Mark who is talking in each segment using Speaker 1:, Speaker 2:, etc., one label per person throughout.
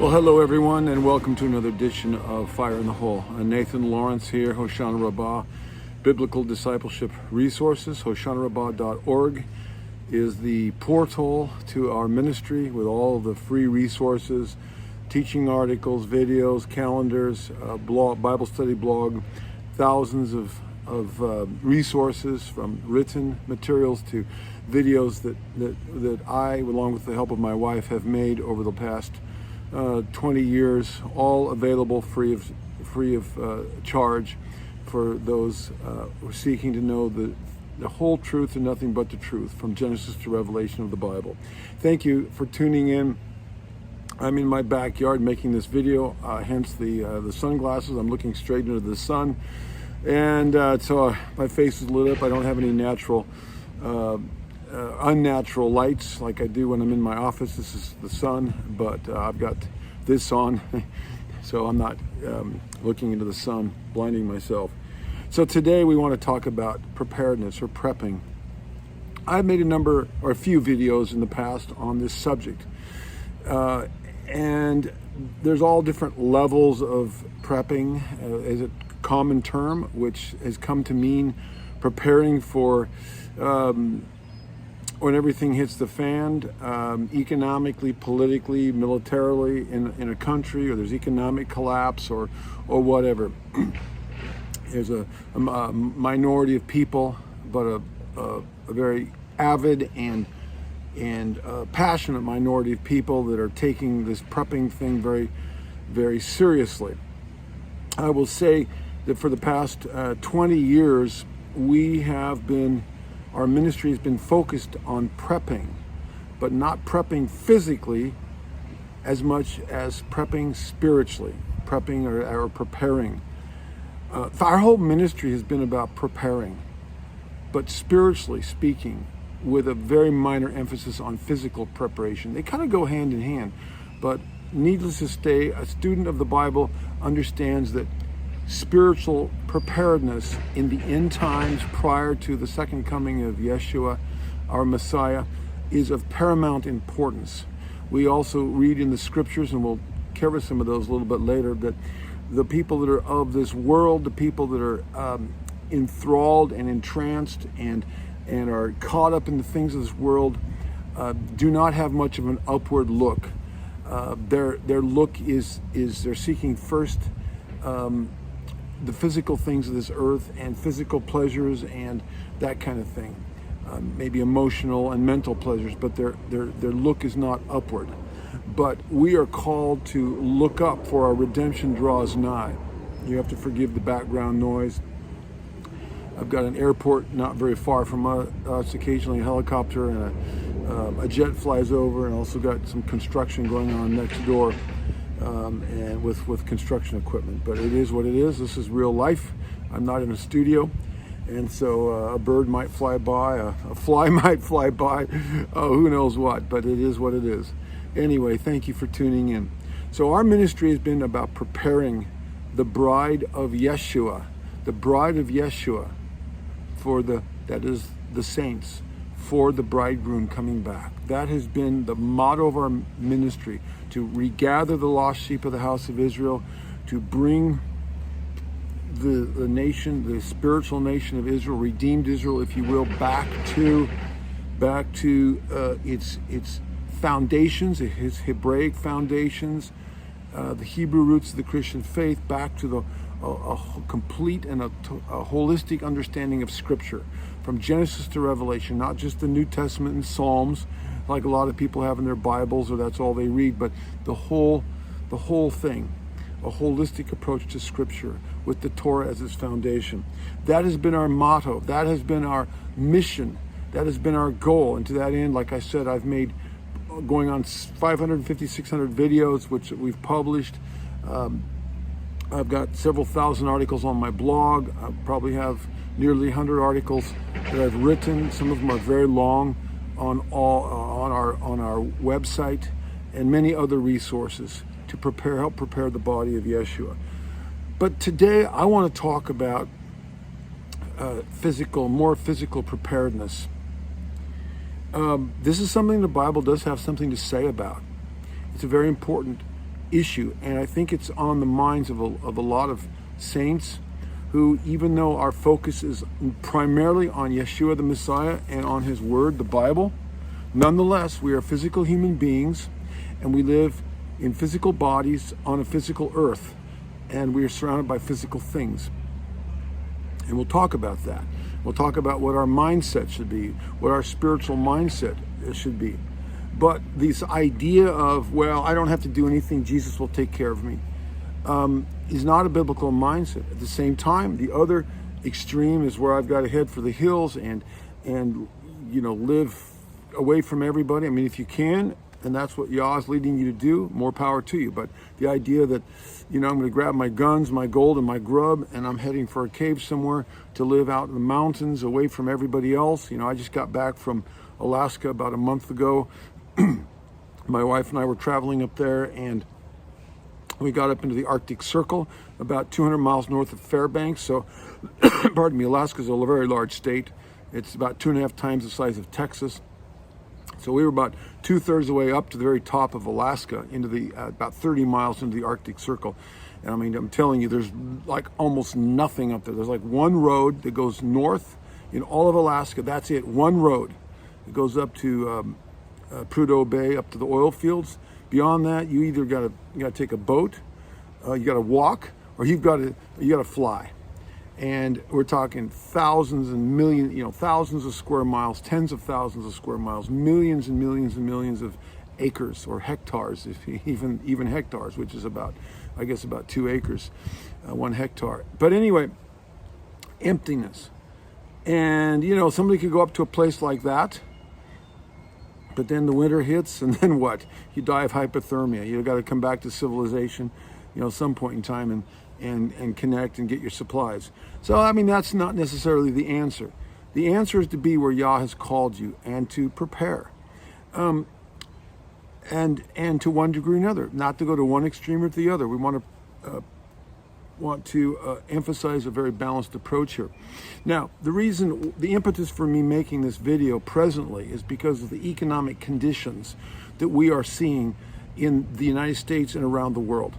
Speaker 1: Well, hello everyone, and welcome to another edition of Fire in the Hole. Nathan Lawrence here, Hoshana Rabbah, Biblical Discipleship Resources. HoshanaRabbah.org is the portal to our ministry with all the free resources, teaching articles, videos, calendars, blog, Bible study blog, thousands of resources from written materials to videos that I, along with the help of my wife, have made over the past 20 years, all available free of charge for those who are seeking to know the whole truth and nothing but the truth from Genesis to Revelation of the Bible. Thank you for tuning in. I'm in my backyard making this video, hence the sunglasses. I'm looking straight into the sun, and so my face is lit up. I don't have any natural unnatural lights like I do when I'm in my office. This is the sun, but I've got this on, so I'm not looking into the sun, blinding myself. So today we want to talk about preparedness or prepping. I've made a few videos in the past on this subject, and there's all different levels of prepping as a common term, which has come to mean preparing for when everything hits the fan, economically, politically, militarily in a country, or there's economic collapse or whatever. There's a minority of people, but a very avid and passionate minority of people that are taking this prepping thing very, very seriously. I will say that for the past 20 years, our ministry has been focused on prepping, but not prepping physically as much as prepping spiritually, prepping or preparing. Our whole ministry has been about preparing, but spiritually speaking, with a very minor emphasis on physical preparation. They kind of go hand in hand, but needless to say, a student of the Bible understands that spiritual preparedness in the end times prior to the second coming of Yeshua, our Messiah, is of paramount importance. We also read in the scriptures, and we'll cover some of those a little bit later, that the people that are of this world, the people that are enthralled and entranced and are caught up in the things of this world, do not have much of an upward look. Their look is they're seeking first the physical things of this earth and physical pleasures and that kind of thing, maybe emotional and mental pleasures, but their look is not upward. But we are called to look up, for our redemption draws nigh. You have to forgive the background noise. I've got an airport not very far from us, occasionally a helicopter and a jet flies over, and also got some construction going on next door. And with construction equipment, but it is what it is. This is real life. I'm not in a studio, and so a bird might fly by, a fly might fly by, who knows what, but it is what it is. Anyway, thank you for tuning in. So our ministry has been about preparing the bride of Yeshua, that is the saints, for the bridegroom coming back. That has been the motto of our ministry, to regather the lost sheep of the house of Israel, to bring the nation, the spiritual nation of Israel, redeemed Israel, if you will, back to its foundations, its Hebraic foundations, the Hebrew roots of the Christian faith, back to a complete and a holistic understanding of Scripture, from Genesis to Revelation, not just the New Testament and Psalms, like a lot of people have in their Bibles, or that's all they read, but the whole thing, a holistic approach to Scripture with the Torah as its foundation. That has been our motto. That has been our mission. That has been our goal. And to that end, like I said, I've made going on 550, 600 videos, which we've published. I've got several thousand articles on my blog. I probably have nearly 100 articles that I've written. Some of them are very long on our website, and many other resources to help prepare the body of Yeshua. But today I want to talk about more physical preparedness. This is something the Bible does have something to say about. It's a very important issue. And I think it's on the minds of a lot of saints who, even though our focus is primarily on Yeshua the Messiah and on his word, the Bible, nonetheless, we are physical human beings and we live in physical bodies on a physical earth, and we are surrounded by physical things. And we'll talk about that. We'll talk about what our mindset should be, what our spiritual mindset should be. But this idea of, well, I don't have to do anything, Jesus will take care of me, is not a biblical mindset. At the same time, the other extreme is where I've got to head for the hills and live away from everybody. I mean, if you can, and that's what Yah is leading you to do, more power to you. But the idea that, I'm going to grab my guns, my gold, and my grub, and I'm heading for a cave somewhere to live out in the mountains away from everybody else. I just got back from Alaska about a month ago. My wife and I were traveling up there, and we got up into the Arctic Circle, about 200 miles north of Fairbanks. So, pardon me, Alaska's a very large state. It's about 2.5 times the size of Texas. So we were about 2/3 of the way up to the very top of Alaska, into the about 30 miles into the Arctic Circle. And I mean, I'm telling you, there's like almost nothing up there. There's like one road that goes north in all of Alaska. That's it, one road. It goes up to Prudhoe Bay, up to the oil fields. Beyond that, you either got to take a boat, you got to walk, or you got to fly. And we're talking thousands and millions, thousands of square miles, tens of thousands of square miles, millions and millions and millions of acres or hectares, even hectares, which is about 2 acres, 1 hectare. But anyway, emptiness. And, somebody could go up to a place like that, but then the winter hits, and then what? You die of hypothermia. You've got to come back to civilization, some point in time and connect and get your supplies. So, I mean, that's not necessarily the answer. The answer is to be where Yah has called you and to prepare. And to one degree or another, not to go to one extreme or to the other. We want to emphasize a very balanced approach here. Now, the impetus for me making this video presently is because of the economic conditions that we are seeing in the United States and around the world.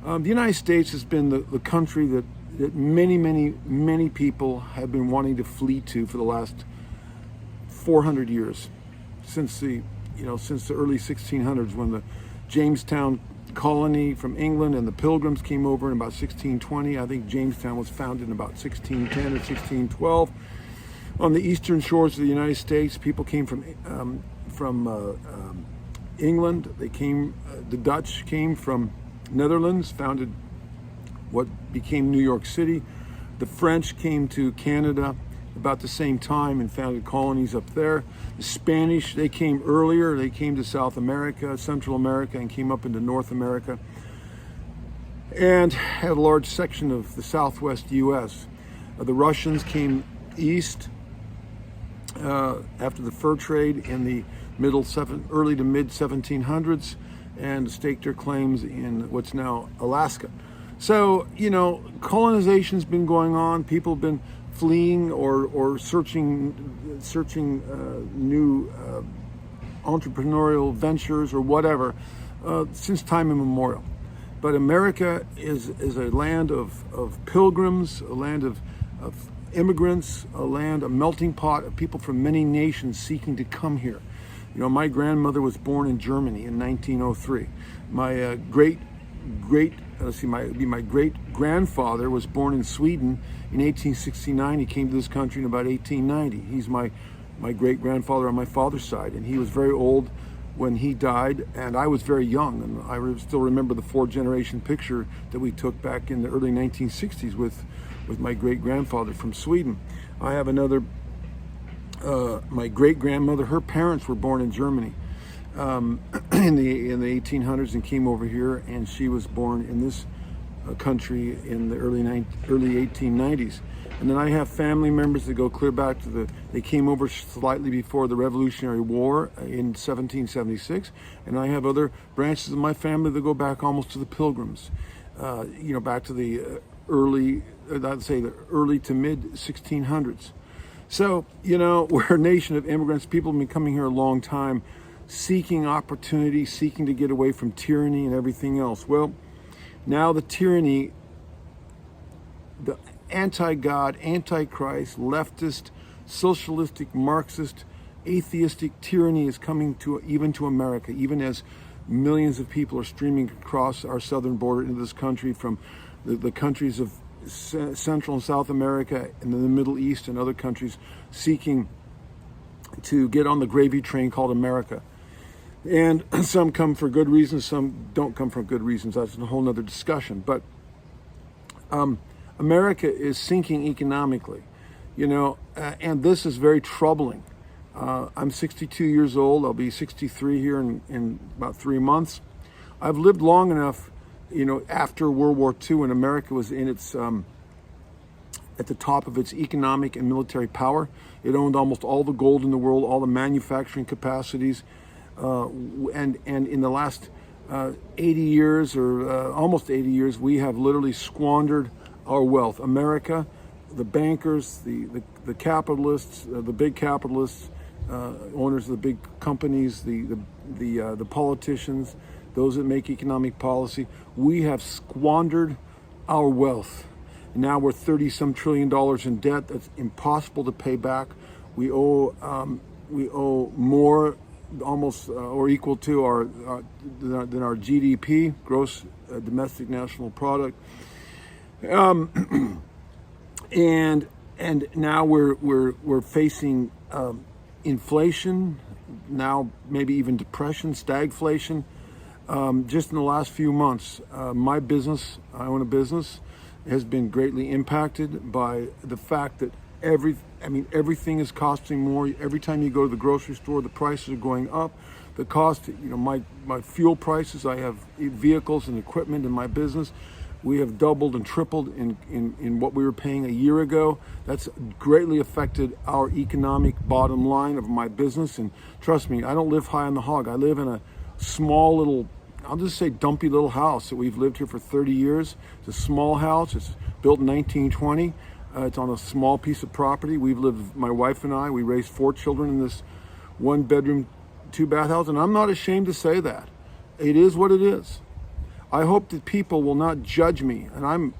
Speaker 1: The United States has been the country that many, many, many people have been wanting to flee to for the last 400 years, since the early 1600s, when the Jamestown colony from England and the Pilgrims came over in about 1620. I think Jamestown was founded in about 1610 or 1612. On the eastern shores of the United States, people came from England. The Dutch came from Netherlands, founded what became New York City. The French came to Canada about the same time and founded colonies up there. The Spanish, they came earlier. They came to South America, Central America, and came up into North America, and had a large section of the southwest U.S. The Russians came east after the fur trade in the early to mid 1700s, and staked their claims in what's now Alaska. So, colonization's been going on. People have been fleeing or searching new entrepreneurial ventures or whatever since time immemorial. But America is a land of pilgrims, a land of immigrants, a melting pot of people from many nations seeking to come here. My grandmother was born in Germany in 1903. My great grandfather was born in Sweden in 1869. He came to this country in about 1890. He's my great grandfather on my father's side, and he was very old when he died, and I was very young, and I still remember the 4-generation picture that we took back in the early 1960s with my great grandfather from Sweden. I have another. My great grandmother, her parents were born in Germany in the 1800s and came over here, and she was born in this country in the early 1890s. And then I have family members that go clear back to they came over slightly before the Revolutionary War in 1776, and I have other branches of my family that go back almost to the Pilgrims, back to the early to mid 1600s. So, we're a nation of immigrants. People have been coming here a long time. seeking opportunity, seeking to get away from tyranny and everything else. Well, now the tyranny, the anti-God, anti-Christ, leftist, socialistic, Marxist, atheistic tyranny is coming to even to America, even as millions of people are streaming across our southern border into this country from the countries of Central and South America and the Middle East and other countries seeking to get on the gravy train called America. And some come for good reasons, some don't come for good reasons. That's a whole other discussion. But America is sinking economically, and this is very troubling. I'm 62 years old. I'll be 63 here in about 3 months. I've lived long enough, after World War II, when America was in its at the top of its economic and military power. It owned almost all the gold in the world, all the manufacturing capacities, and in the last 80 years or almost 80 years, we have literally squandered our wealth. America, the bankers, the capitalists, the big capitalists, owners of the big companies, the politicians, those that make economic policy, we have squandered our wealth. Now we're $30-some trillion in debt that's impossible to pay back. We owe more, almost or equal to than our GDP, gross domestic national product, and now we're facing inflation, now maybe even depression, stagflation. Just in the last few months, my business, I own a business, has been greatly impacted by the fact that everything is costing more. Every time you go to the grocery store, the prices are going up. The cost, my fuel prices, I have vehicles and equipment in my business. We have doubled and tripled in what we were paying a year ago. That's greatly affected our economic bottom line of my business. And trust me, I don't live high on the hog. I live in a small little, I'll just say dumpy little house that we've lived here for 30 years. It's a small house. It's built in 1920. It's on a small piece of property. We've lived, my wife and I, we raised 4 children in this 1-bedroom, 2-bath house. And I'm not ashamed to say that. It is what it is. I hope that people will not judge me. And I'm,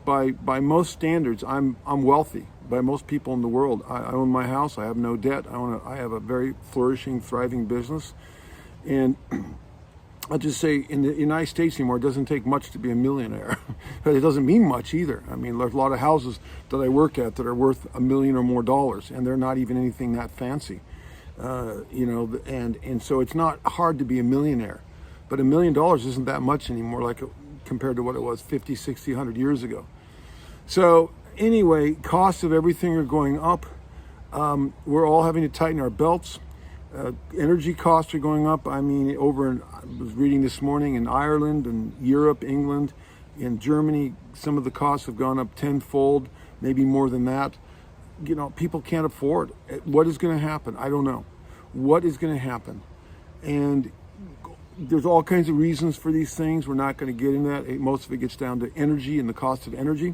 Speaker 1: by most standards, I'm wealthy. By most people in the world, I own my house. I have no debt. I have a very flourishing, thriving business. And I'll just say, in the United States anymore, it doesn't take much to be a millionaire. But it doesn't mean much either. I mean, there's a lot of houses that I work at that are worth $1 million or more, and they're not even anything that fancy. And so it's not hard to be a millionaire. But $1 million isn't that much anymore, compared to what it was 50, 60, 100 years ago. So anyway, costs of everything are going up. We're all having to tighten our belts. Energy costs are going up. I was reading this morning in Ireland and Europe, England, in Germany, some of the costs have gone up tenfold, maybe more than that. People can't afford. What is going to happen? I don't know. What is going to happen? And there's all kinds of reasons for these things. We're not going to get into that. Most of it gets down to energy and the cost of energy.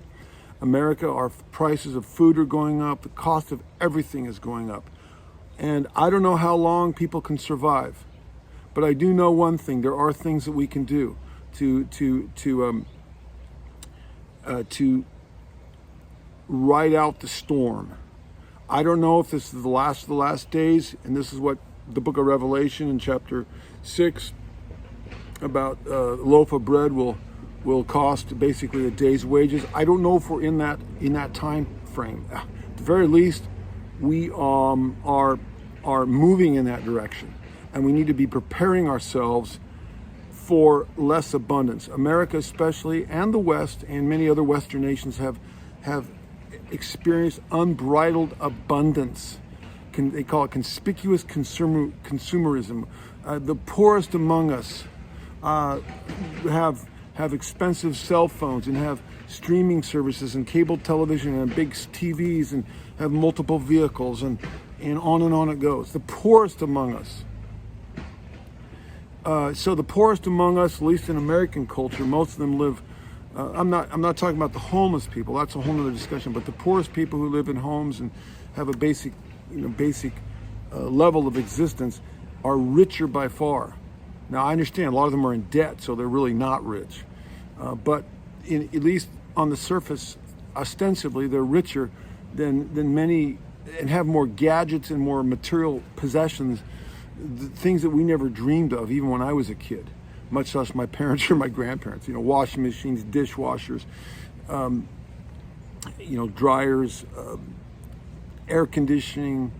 Speaker 1: America, our prices of food are going up. The cost of everything is going up. And I don't know how long people can survive, but I do know one thing: there are things that we can do to ride out the storm. I don't know if this is the last of the last days, and this is what the book of Revelation in chapter 6 about a loaf of bread will cost basically a day's wages. I don't know if we're in that time frame. At the very least, we are moving in that direction, and we need to be preparing ourselves for less abundance. America especially, and the West, and many other Western nations have experienced unbridled abundance. They call it conspicuous consumerism. The poorest among us have expensive cell phones and have streaming services and cable television and big TVs and have multiple vehicles and on it goes. The poorest among us. So the poorest among us, at least in American culture, most of them live. I'm not talking about the homeless people. That's a whole other discussion. But the poorest people who live in homes and have a basic level of existence are richer by far. Now, I understand a lot of them are in debt, so they're really not rich. But at least on the surface, ostensibly, they're richer than many, and have more gadgets and more material possessions, things that we never dreamed of, even when I was a kid, much less my parents or my grandparents. Washing machines, dishwashers, dryers, air conditioning,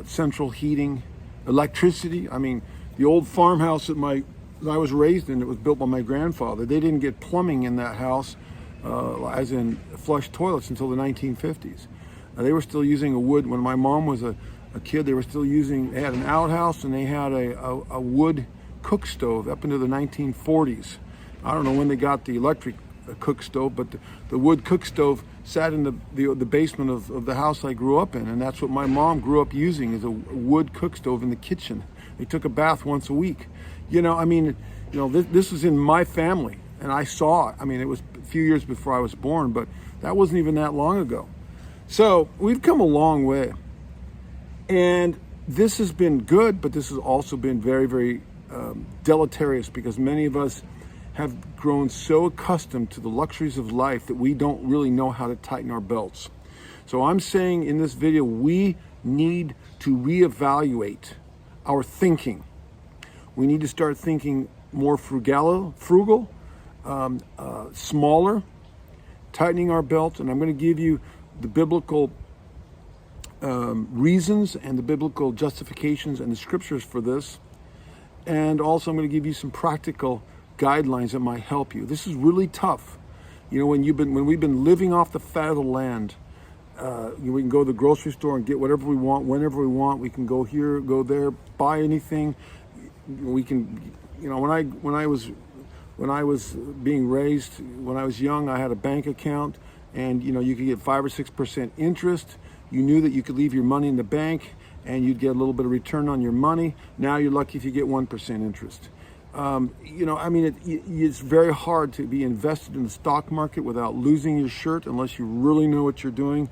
Speaker 1: central heating, electricity. I mean, the old farmhouse that I was raised in, it was built by my grandfather. They didn't get plumbing in that house, as in flush toilets, until the 1950s. They were still using a wood. When my mom was a kid, they had an outhouse, and they had a wood cook stove up into the 1940s. I don't know when they got the electric cook stove, but the wood cook stove sat in the basement of the house I grew up in, and that's what my mom grew up using, is a wood cook stove in the kitchen. They took a bath once a week. This was in my family, and I saw it. I mean, it was a few years before I was born, but that wasn't even that long ago. So we've come a long way, and this has been good, but this has also been very, very deleterious, because many of us have grown so accustomed to the luxuries of life that we don't really know how to tighten our belts. So I'm saying in this video, we need to reevaluate our thinking. We need to start thinking more frugal, smaller, tightening our belts. And I'm going to give you the biblical reasons and the biblical justifications and the scriptures for this. And also I'm going to give you some practical guidelines that might help you. This is really tough. When we've been living off the fat of the land, we can go to the grocery store and get whatever we want, whenever we want. We can go here, go there, buy anything. We can, when I was being raised, when I was young, I had a bank account, and you could get 5 or 6% interest. You knew that you could leave your money in the bank and you'd get a little bit of return on your money. Now you're lucky if you get 1% interest. It's very hard to be invested in the stock market without losing your shirt, unless you really know what you're doing.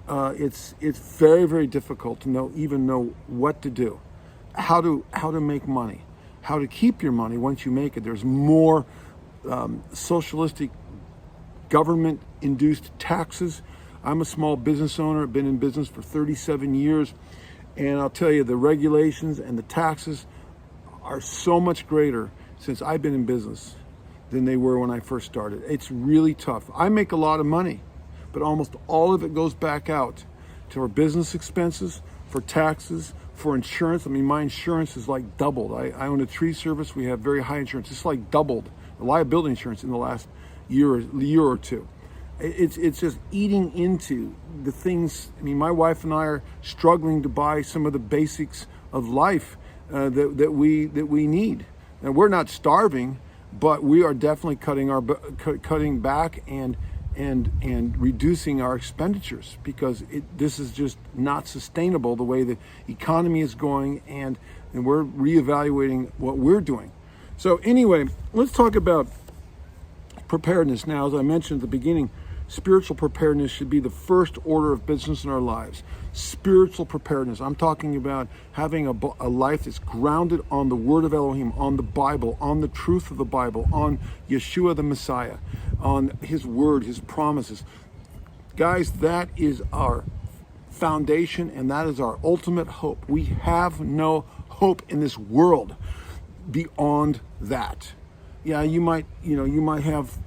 Speaker 1: It's very, very difficult to even know what to do, how to make money, how to keep your money once you make it. There's more socialistic government-induced taxes. I'm a small business owner. I've been in business for 37 years. And I'll tell you, the regulations and the taxes are so much greater since I've been in business than they were when I first started. It's really tough. I make a lot of money, but almost all of it goes back out to our business expenses, for taxes, for insurance. I mean, my insurance is like doubled. I own a tree service. We have very high insurance. It's like doubled the liability insurance in the last year or two. It's just eating into the things. I mean, my wife and I are struggling to buy some of the basics of life that we need. And we're not starving, but we are definitely cutting back and reducing our expenditures, because this is just not sustainable the way the economy is going, and we're reevaluating what we're doing. So anyway, let's talk about preparedness now. As I mentioned at the beginning, spiritual preparedness should be the first order of business in our lives. Spiritual preparedness. I'm talking about having a life that's grounded on the Word of Elohim, on the Bible, on the truth of the Bible, on Yeshua the Messiah, on His Word, His promises. Guys, that is our foundation, and that is our ultimate hope. We have no hope in this world beyond that. Yeah, you might have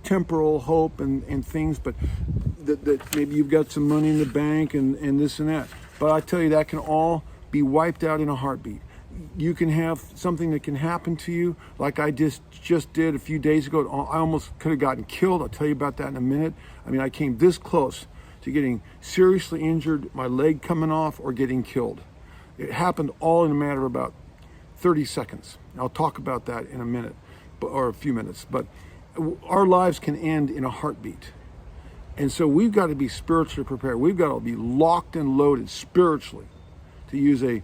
Speaker 1: temporal hope and things, but that maybe you've got some money in the bank and this and that. But I tell you, that can all be wiped out in a heartbeat. You can have something that can happen to you, like I just did a few days ago. I almost could have gotten killed. I'll tell you about that in a minute. I mean, I came this close to getting seriously injured, my leg coming off, or getting killed. It happened all in a matter of about 30 seconds. I'll talk about that in a minute, or a few minutes. But our lives can end in a heartbeat. And so we've got to be spiritually prepared. We've got to be locked and loaded spiritually, to use a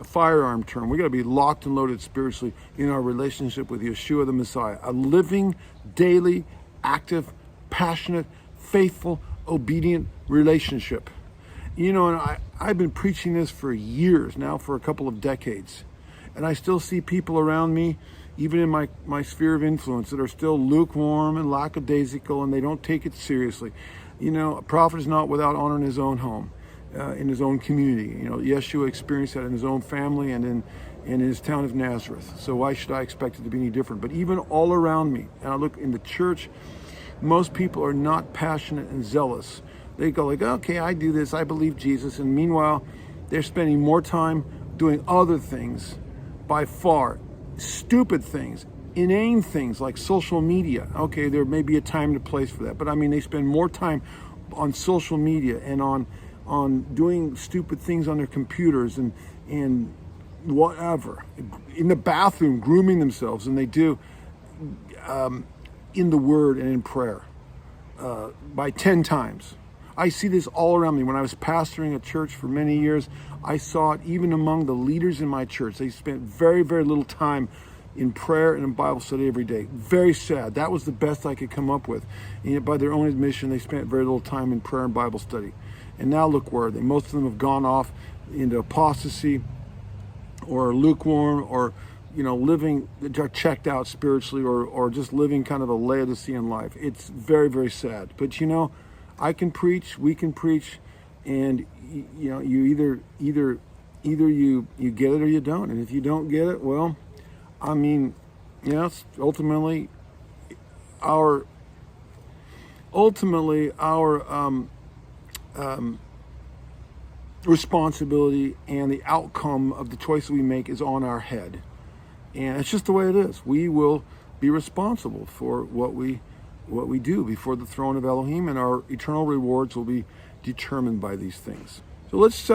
Speaker 1: firearm term. We've got to be locked and loaded spiritually in our relationship with Yeshua the Messiah. A living, daily, active, passionate, faithful, obedient relationship. You know, and I've been preaching this for years now, for a couple of decades. And I still see people around me, even in my sphere of influence, that are still lukewarm and lackadaisical, and they don't take it seriously. You know, a prophet is not without honor in his own home, in his own community. You know, Yeshua experienced that in his own family and in his town of Nazareth. So why should I expect it to be any different? But even all around me, and I look in the church, most people are not passionate and zealous. They go like, okay, I do this, I believe Jesus. And meanwhile, they're spending more time doing other things, by far. Stupid things, inane things like social media. Okay, there may be a time and a place for that. But I mean, they spend more time on social media and on doing stupid things on their computers and whatever. In the bathroom, grooming themselves, and they do in the Word and in prayer by 10 times. I see this all around me. When I was pastoring a church for many years, I saw it even among the leaders in my church. They spent very, very little time in prayer and in Bible study every day. Very sad. That was the best I could come up with. And yet by their own admission, they spent very little time in prayer and Bible study. And now look where they. Most of them have gone off into apostasy or lukewarm, or living, checked out spiritually, or just living kind of a Laodicean life. It's very, very sad. But I can preach, we can preach, and you either you get it or you don't. And if you don't get it, well, I mean, yes, ultimately our responsibility and the outcome of the choices we make is on our head. And it's just the way it is. We will be responsible for what we do before the throne of Elohim, and our eternal rewards will be determined by these things. So let's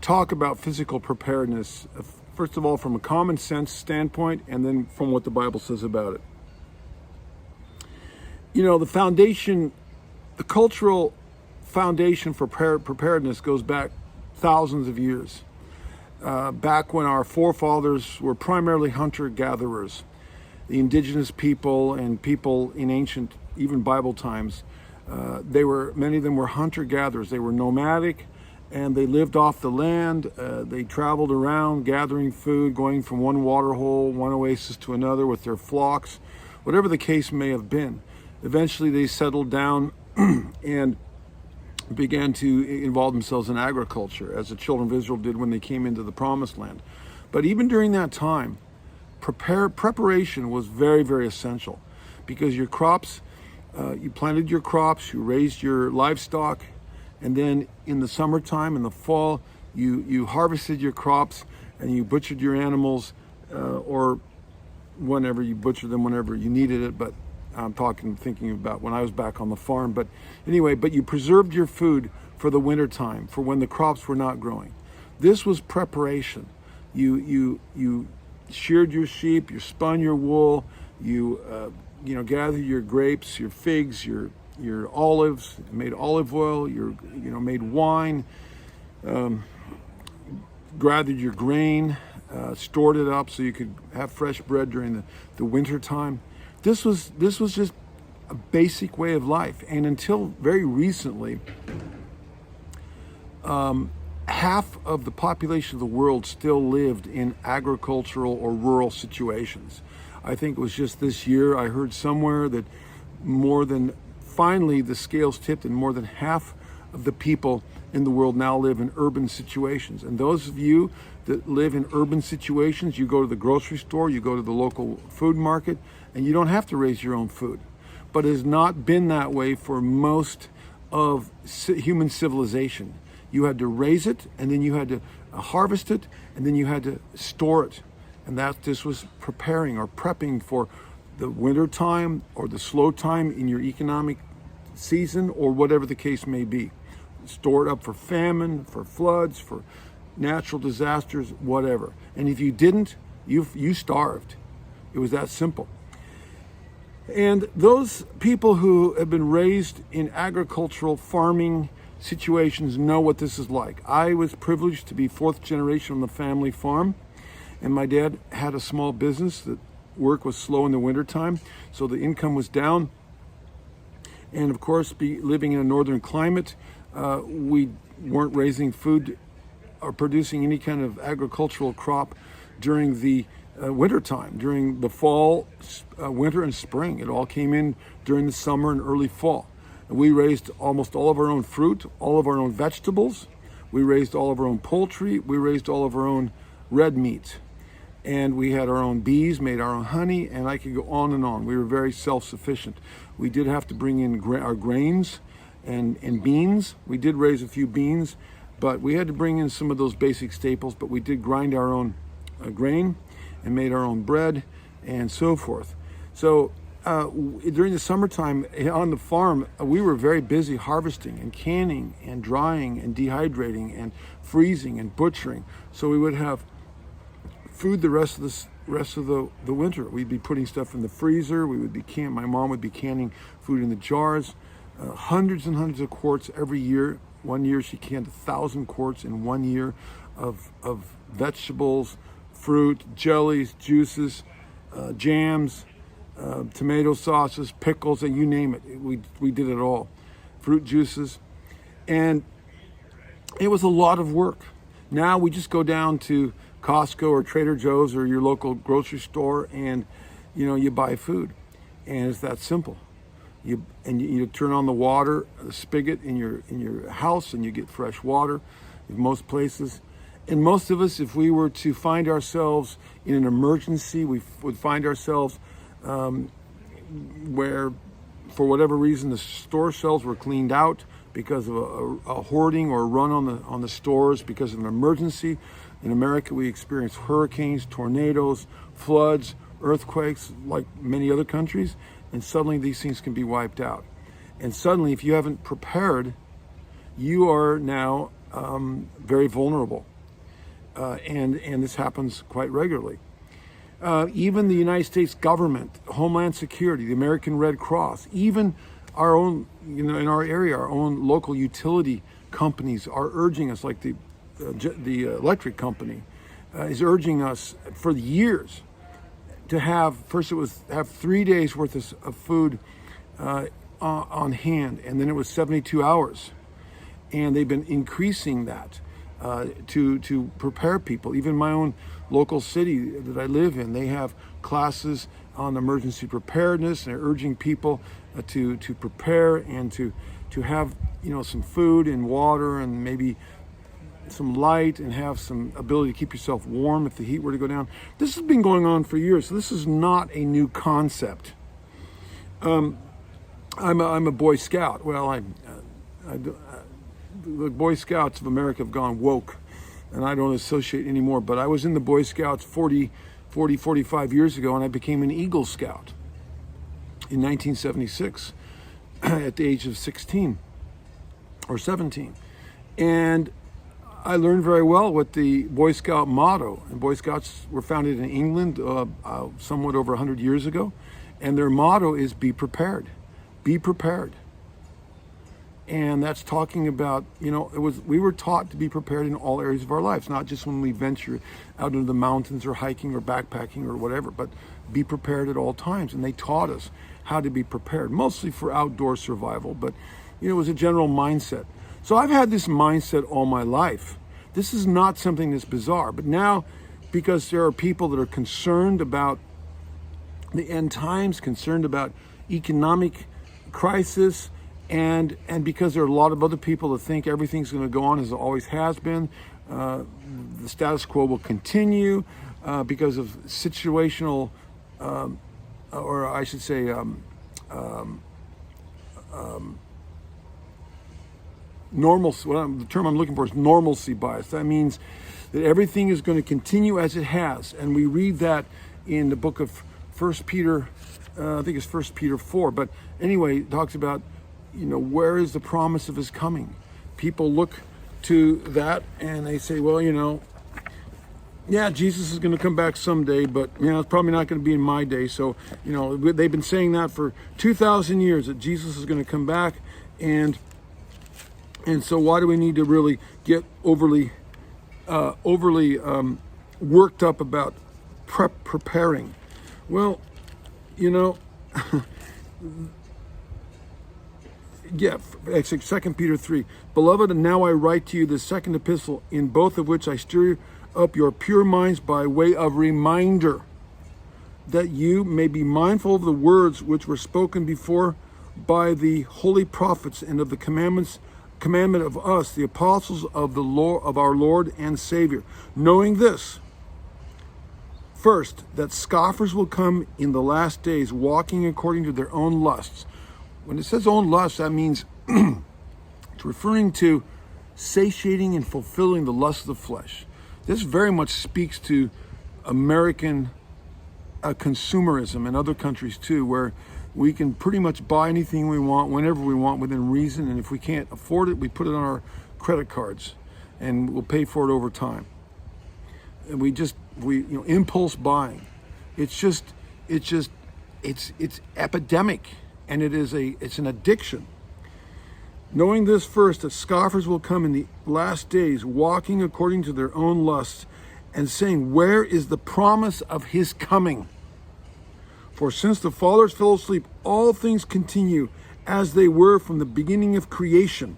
Speaker 1: talk about physical preparedness, first of all from a common sense standpoint, and then from what the Bible says about it. The foundation, the cultural foundation for preparedness goes back thousands of years. Back when our forefathers were primarily hunter-gatherers, the indigenous people and people in ancient, even Bible times, many of them were hunter-gatherers. They were nomadic, and they lived off the land. They traveled around gathering food, going from one water hole, one oasis to another with their flocks, whatever the case may have been. Eventually they settled down and began to involve themselves in agriculture, as the children of Israel did when they came into the promised land. But even during that time, preparation was very, very essential, because your crops, you planted your crops, you raised your livestock, and then in the summertime, in the fall, you harvested your crops and you butchered your animals, or whenever you butchered them, whenever you needed it. But I'm thinking about when I was back on the farm. But anyway, but you preserved your food for the winter time, for when the crops were not growing. This was preparation. You sheared your sheep, you spun your wool, you gathered your grapes, your figs, your olives, made olive oil, made wine, gathered your grain, stored it up so you could have fresh bread during the winter time. This was just a basic way of life. And until very recently, half of the population of the world still lived in agricultural or rural situations. I think it was just this year I heard somewhere that finally the scales tipped, and more than half of the people in the world now live in urban situations. And those of you that live in urban situations, you go to the grocery store, you go to the local food market, and you don't have to raise your own food. But it has not been that way for most of human civilization. You had to raise it, and then you had to harvest it, and then you had to store it. And this was preparing or prepping for the winter time or the slow time in your economic season, or whatever the case may be. Store it up for famine, for floods, for natural disasters, whatever. And if you didn't, you starved. It was that simple. And those people who have been raised in agricultural farming situations know what this is like. I was privileged to be fourth generation on the family farm, and my dad had a small business. That work was slow in the wintertime, so the income was down. And of course, living in a northern climate, We weren't raising food or producing any kind of agricultural crop during the winter time, during the fall, winter, and spring. It all came in during the summer and early fall. And we raised almost all of our own fruit, all of our own vegetables. We raised all of our own poultry. We raised all of our own red meat. And we had our own bees, made our own honey, and I could go on and on. We were very self-sufficient. We did have to bring in our grains and beans. We did raise a few beans, but we had to bring in some of those basic staples, but we did grind our own grain and made our own bread and so forth. So during the summertime on the farm, we were very busy harvesting and canning and drying and dehydrating and freezing and butchering. So we would have food the rest of the winter. We'd be putting stuff in the freezer. We would be my mom would be canning food in the jars, hundreds and hundreds of quarts every year. One year she canned 1,000 quarts in 1 year of vegetables, fruit, jellies, juices, jams, tomato sauces, pickles, and you name it. We did it all. Fruit juices. And it was a lot of work. Now we just go down to Costco or Trader Joe's or your local grocery store and you buy food. And it's that simple. You turn on the water, the spigot in your house, and you get fresh water in most places. And most of us, if we were to find ourselves in an emergency, we would find ourselves where, for whatever reason, the store shelves were cleaned out because of a hoarding or a run on the stores because of an emergency. In America, we experience hurricanes, tornadoes, floods, earthquakes, like many other countries, and suddenly these things can be wiped out. And suddenly, if you haven't prepared, you are now very vulnerable. And this happens quite regularly. Even the United States government, Homeland Security, the American Red Cross, even our own, in our area, our own local utility companies are urging us, like the electric company is urging us for years to have 3 days worth of food on hand, and then it was 72 hours. And they've been increasing that to prepare people. Even my own local city that I live in, they have classes on emergency preparedness, and they're urging people to prepare and to have some food and water and maybe some light and have some ability to keep yourself warm if the heat were to go down. This has been going on for years, so this is not a new concept. I'm a Boy Scout. Well, the Boy Scouts of America have gone woke, and I don't associate anymore, but I was in the Boy Scouts 45 years ago, and I became an Eagle Scout in 1976 at the age of 16 or 17. And I learned very well what the Boy Scout motto, and Boy Scouts were founded in England somewhat over 100 years ago, and their motto is be prepared. Be prepared. And that's talking about, we were taught to be prepared in all areas of our lives, not just when we venture out into the mountains or hiking or backpacking or whatever, but be prepared at all times. And they taught us how to be prepared, mostly for outdoor survival, but it was a general mindset. So I've had this mindset all my life. This is not something that's bizarre, but now, because there are people that are concerned about the end times, concerned about economic crisis, and because there are a lot of other people that think everything's going to go on as it always has been, the status quo will continue because of situational, or I should say, normalcy. The term I'm looking for is normalcy bias. That means that everything is going to continue as it has, and we read that in the book of 1 Peter. I think it's 1 Peter 4. But anyway, it talks about, where is the promise of his coming? People look to that and they say, well, yeah, Jesus is going to come back someday, but it's probably not going to be in my day. So, they've been saying that for 2,000 years, that Jesus is going to come back, and so why do we need to really get overly worked up about preparing? Well, Yeah, actually, 2 Peter 3. Beloved, and now I write to you the second epistle, in both of which I stir up your pure minds by way of reminder, that you may be mindful of the words which were spoken before by the holy prophets, and of the commandment of us, the apostles of the Lord, of our Lord and Savior, knowing this, first, that scoffers will come in the last days, walking according to their own lusts. When it says own lusts, that means it's referring to satiating and fulfilling the lust of the flesh. This very much speaks to American consumerism and other countries too, where we can pretty much buy anything we want, whenever we want, within reason. And if we can't afford it, we put it on our credit cards and we'll pay for it over time. And we impulse buying. It's epidemic, and it's an addiction. Knowing this first, that scoffers will come in the last days, walking according to their own lusts, and saying, where is the promise of his coming? For since the fathers fell asleep, all things continue as they were from the beginning of creation.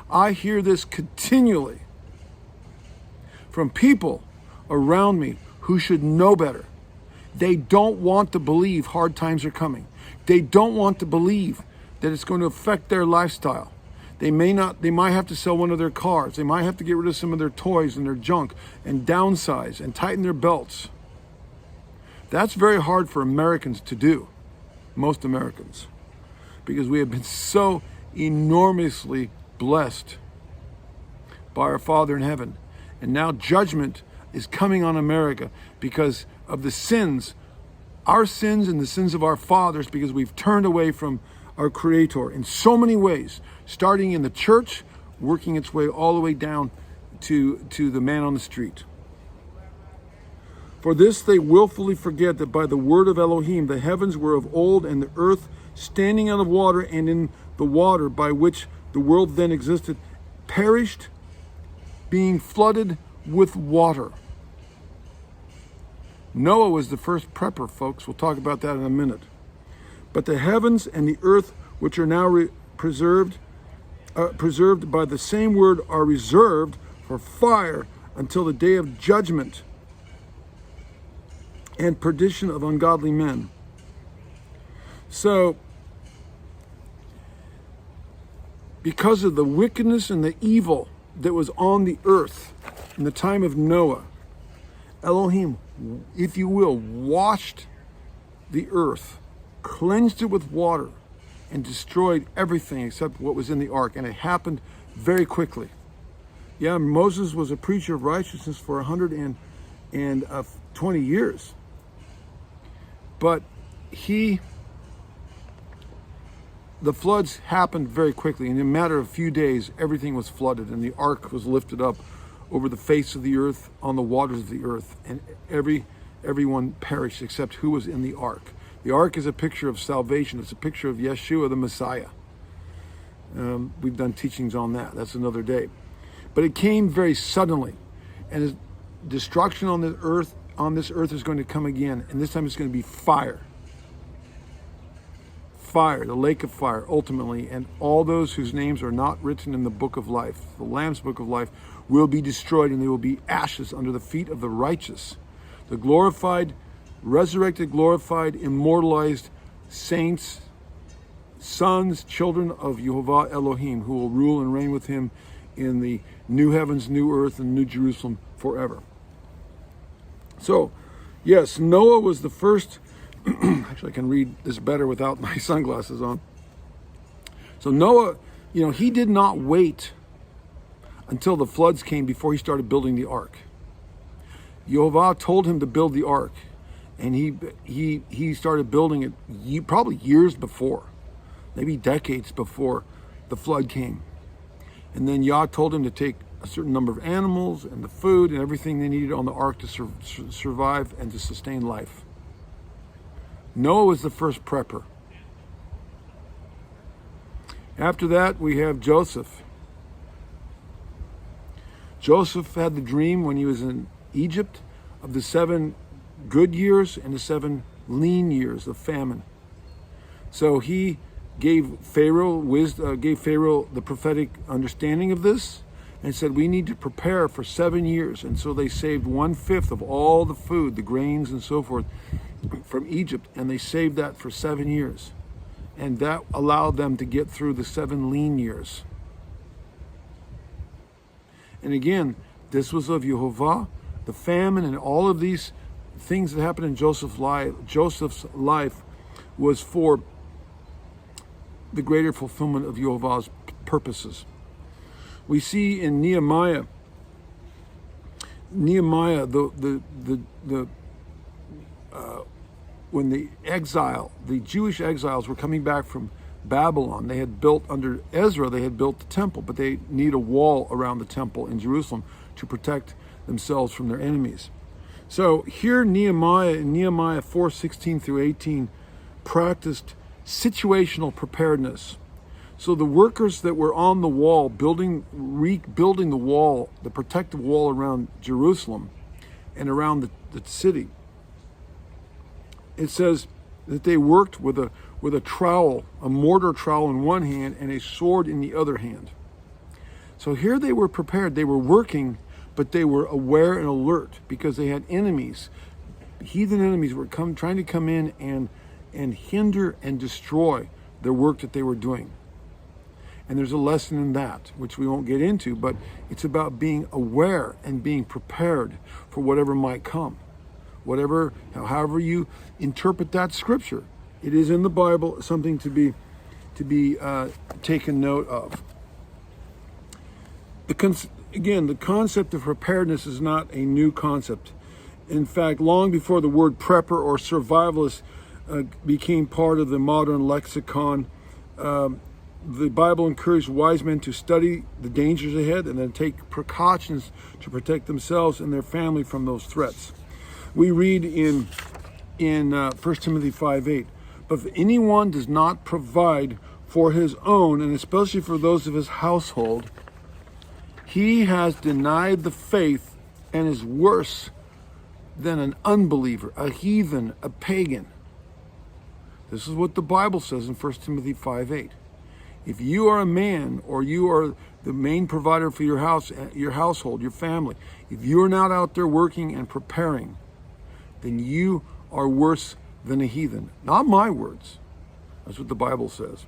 Speaker 1: I hear this continually from people around me who should know better. They don't want to believe hard times are coming. They don't want to believe that it's going to affect their lifestyle. They might have to sell one of their cars. They might have to get rid of some of their toys and their junk and downsize and tighten their belts. That's very hard for Americans to do, most Americans, because we have been so enormously blessed by our Father in heaven. And now judgment is coming on America because of the sins, our sins and the sins of our fathers, because we've turned away from our Creator in so many ways, starting in the church, working its way all the way down to the man on the street. For this they willfully forget that by the word of Elohim the heavens were of old, and the earth standing out of water, and in the water by which the world then existed perished, being flooded with water. Noah was the first prepper, folks. We'll talk about that in a minute. But the heavens and the earth, which are now preserved by the same word, are reserved for fire until the day of judgment and perdition of ungodly men. So, because of the wickedness and the evil that was on the earth in the time of Noah, Elohim, if you will, washed the earth, cleansed it with water, and destroyed everything except what was in the ark. And it happened very quickly. Yeah, Moses was a preacher of righteousness for 120 years. But the floods happened very quickly. In a matter of a few days, everything was flooded, and the ark was lifted up over the face of the earth, on the waters of the earth, and everyone perished except who was in the ark. The ark is a picture of salvation. It's a picture of Yeshua, the Messiah. We've done teachings on that. That's another day. But it came very suddenly, and destruction on this earth is going to come again, and this time it's going to be fire. Fire, the lake of fire, ultimately, and all those whose names are not written in the book of life, the Lamb's book of life, will be destroyed, and they will be ashes under the feet of the righteous. The glorified, resurrected, glorified, immortalized saints, sons, children of Yehovah Elohim, who will rule and reign with him in the new heavens, new earth, and new Jerusalem forever. So, yes, Noah was the first. Actually, I can read this better without my sunglasses on. So Noah, he did not wait until the floods came before he started building the ark. Yehovah told him to build the ark, and he started building it probably years before, maybe decades before the flood came. And then Yah told him to take a certain number of animals and the food and everything they needed on the ark to survive and to sustain life. Noah was the first prepper. After that, we have Joseph. Joseph had the dream when he was in Egypt of the 7 good years and the 7 lean years of famine. So he gave Pharaoh the prophetic understanding of this, and said, we need to prepare for 7 years. And so they saved 1/5 of all the food, the grains and so forth, from Egypt, and they saved that for 7 years. And that allowed them to get through the 7 lean years. And again, this was of Jehovah. The famine and all of these things that happened in Joseph's life was for the greater fulfillment of Jehovah's purposes. We see in Nehemiah, when the Jewish exiles were coming back from Babylon, they had built, under Ezra, they had built the temple, but they need a wall around the temple in Jerusalem to protect themselves from their enemies. So here Nehemiah, in Nehemiah 4:16 through 18, practiced situational preparedness. So the workers that were on the wall, rebuilding the wall, the protective wall around Jerusalem and around the city, it says that they worked with a trowel, a mortar trowel in one hand and a sword in the other hand. So here they were prepared. They were working, but they were aware and alert because they had enemies. Heathen enemies were trying to come in and hinder and destroy the work that they were doing. And there's a lesson in that, which we won't get into, but it's about being aware and being prepared for whatever might come. However you interpret that scripture, it is in the Bible, something to be taken note of. Again, the concept of preparedness is not a new concept. In fact, long before the word prepper or survivalist became part of the modern lexicon, the Bible encouraged wise men to study the dangers ahead and then take precautions to protect themselves and their family from those threats. We read in 1 Timothy 5:8, but if anyone does not provide for his own, and especially for those of his household, he has denied the faith and is worse than an unbeliever, a heathen, a pagan. This is what the Bible says in 1 Timothy 5:8. If you are a man, or you are the main provider for your house, your household, your family, if you are not out there working and preparing, then you are worse than a heathen. Not my words. That's what the Bible says.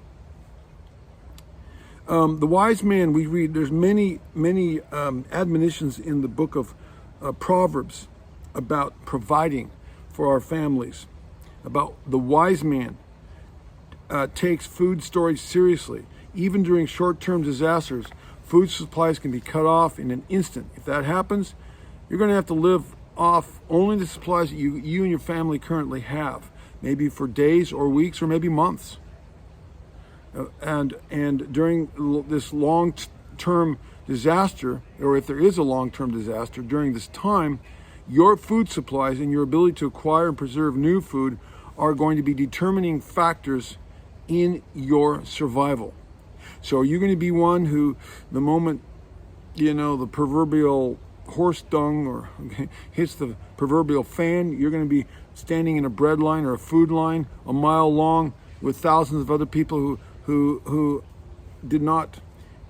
Speaker 1: The wise man, we read, there's many admonitions in the book of Proverbs about providing for our families, about the wise man takes food storage seriously. Even during short-term disasters, food supplies can be cut off in an instant. If that happens, you're going to have to live off only the supplies that you and your family currently have, maybe for days or weeks or maybe months. And during this long-term disaster, or if there is a long-term disaster during this time, your food supplies and your ability to acquire and preserve new food are going to be determining factors in your survival. So are you going to be one who, the moment, the proverbial horse dung or hits the proverbial fan, you're going to be standing in a bread line or a food line a mile long with thousands of other people who did not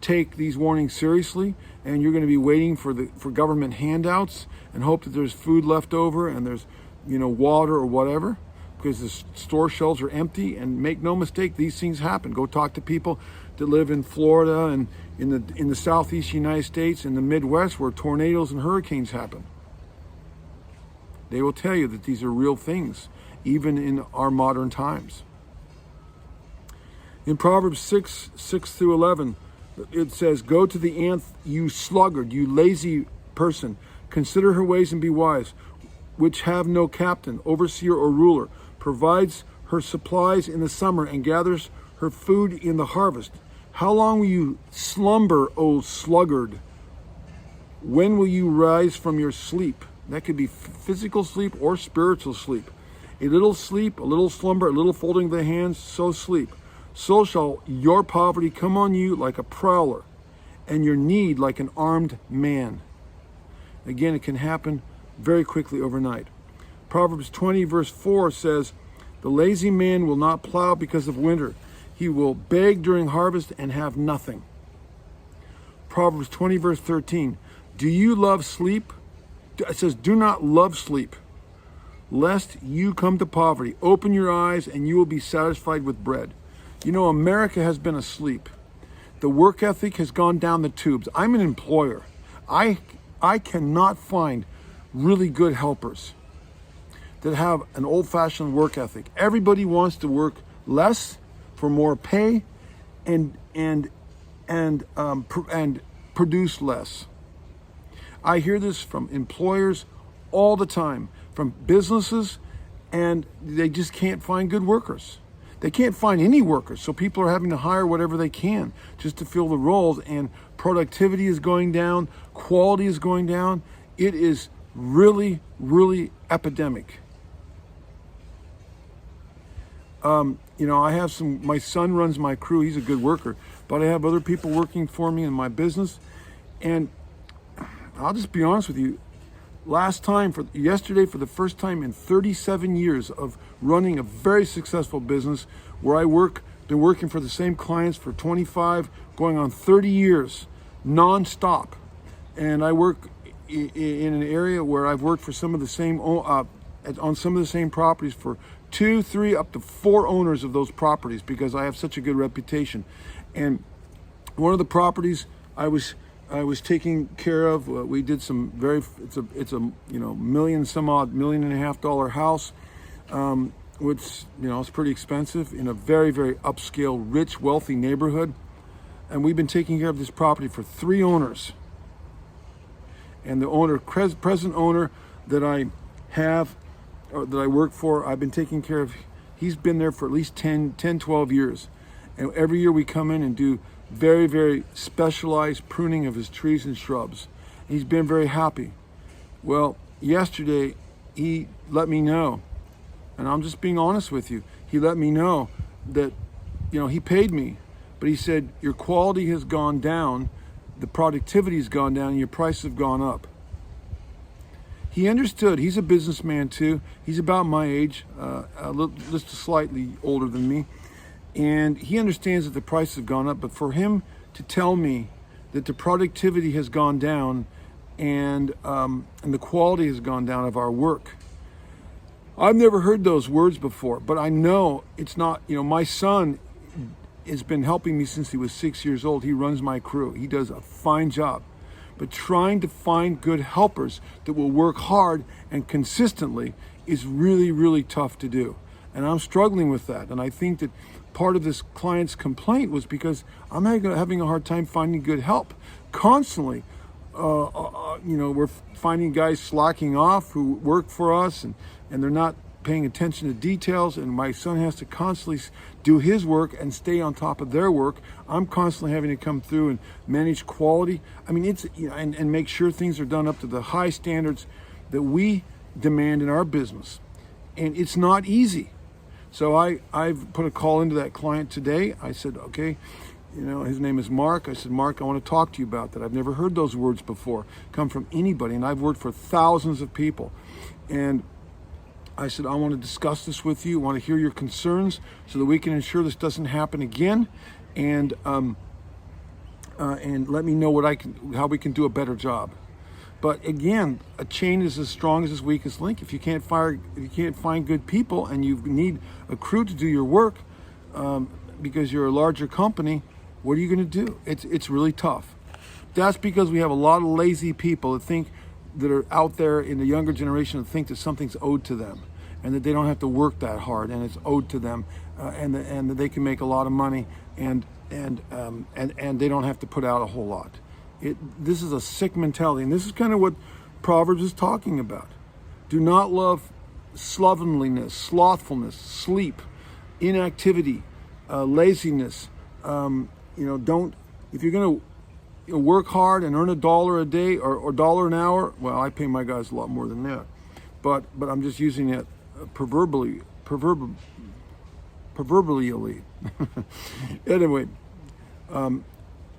Speaker 1: take these warnings seriously, and you're going to be waiting for government handouts and hope that there's food left over and there's water or whatever, because the store shelves are empty. And make no mistake, these things happen. Go talk to people that live in Florida and in the southeast United States, in the Midwest, where tornadoes and hurricanes happen. They will tell you that these are real things, even in our modern times. In Proverbs 6:6-11, it says, "Go to the ant, you sluggard, you lazy person. Consider her ways and be wise, which have no captain, overseer, or ruler, provides her supplies in the summer and gathers her food in the harvest. How long will you slumber, O sluggard? When will you rise from your sleep?" That could be physical sleep or spiritual sleep. A little sleep, a little slumber, a little folding of the hands, so sleep. So shall your poverty come on you like a prowler, and your need like an armed man. Again, it can happen very quickly overnight. Proverbs 20 verse 4 says, "The lazy man will not plow because of winter. He will beg during harvest and have nothing. Proverbs 20, verse 13. Do you love sleep? It says, do not love sleep, lest you come to poverty. Open your eyes and you will be satisfied with bread. You know, America has been asleep. The work ethic has gone down the tubes. I'm an employer. I cannot find really good helpers that have an old-fashioned work ethic. Everybody wants to work less for more pay and produce less. I hear this from employers all the time, from businesses, and they just can't find good workers. They can't find any workers, so people are having to hire whatever they can just to fill the roles, and productivity is going down, quality is going down. It is really, really epidemic. You know, I have my son runs my crew, he's a good worker, but I have other people working for me in my business, and I'll just be honest with you, yesterday, for the first time in 37 years of running a very successful business where been working for the same clients for 25, going on 30 years, nonstop. And I work in an area where I've worked for some of the same, on some of the same properties for 2, 3, up to 4 owners of those properties because I have such a good reputation. And one of the properties I was taking care of. We did some it's a $1.5 million house, which it's pretty expensive in a very, very upscale, rich, wealthy neighborhood. And we've been taking care of this property for 3 owners. And the present owner that I have, or that I work for, I've been taking care of. He's been there for at least 12 years. And every year we come in and do very, very specialized pruning of his trees and shrubs. He's been very happy. Well, yesterday he let me know, and I'm just being honest with you, he let me know that, he paid me, but he said, your quality has gone down, the productivity has gone down, and your prices have gone up. He understood. He's a businessman too. He's about my age, just slightly older than me. And he understands that the prices have gone up, but for him to tell me that the productivity has gone down and the quality has gone down of our work, I've never heard those words before, but I know it's not, my son has been helping me since he was 6 years old. He runs my crew. He does a fine job. But trying to find good helpers that will work hard and consistently is really, really tough to do. And I'm struggling with that. And I think that part of this client's complaint was because I'm having a hard time finding good help. Constantly, we're finding guys slacking off who work for us and they're not paying attention to details. And my son has to constantly do his work and stay on top of their work. I'm constantly having to come through and manage quality. I mean, it's, and make sure things are done up to the high standards that we demand in our business. And it's not easy. So I've put a call into that client today. I said, okay, his name is Mark. I said, Mark, I want to talk to you about that. I've never heard those words before come from anybody. And I've worked for thousands of people. And I said, I want to discuss this with you. I want to hear your concerns so that we can ensure this doesn't happen again. And let me know how we can do a better job. But again, a chain is as strong as its weakest link. If you can't find good people and you need a crew to do your work because you're a larger company, what are you going to do? It's really tough. That's because we have a lot of lazy people that are out there in the younger generation that think that something's owed to them and that they don't have to work that hard and it's owed to them and that they can make a lot of money and they don't have to put out a whole lot. This is a sick mentality, and this is kind of what Proverbs is talking about. Do not love slovenliness, slothfulness, sleep, inactivity, laziness. Don't, if you're going to work hard and earn $1 a day or $1 an hour, well, I pay my guys a lot more than that. But I'm just using it proverbially. Anyway,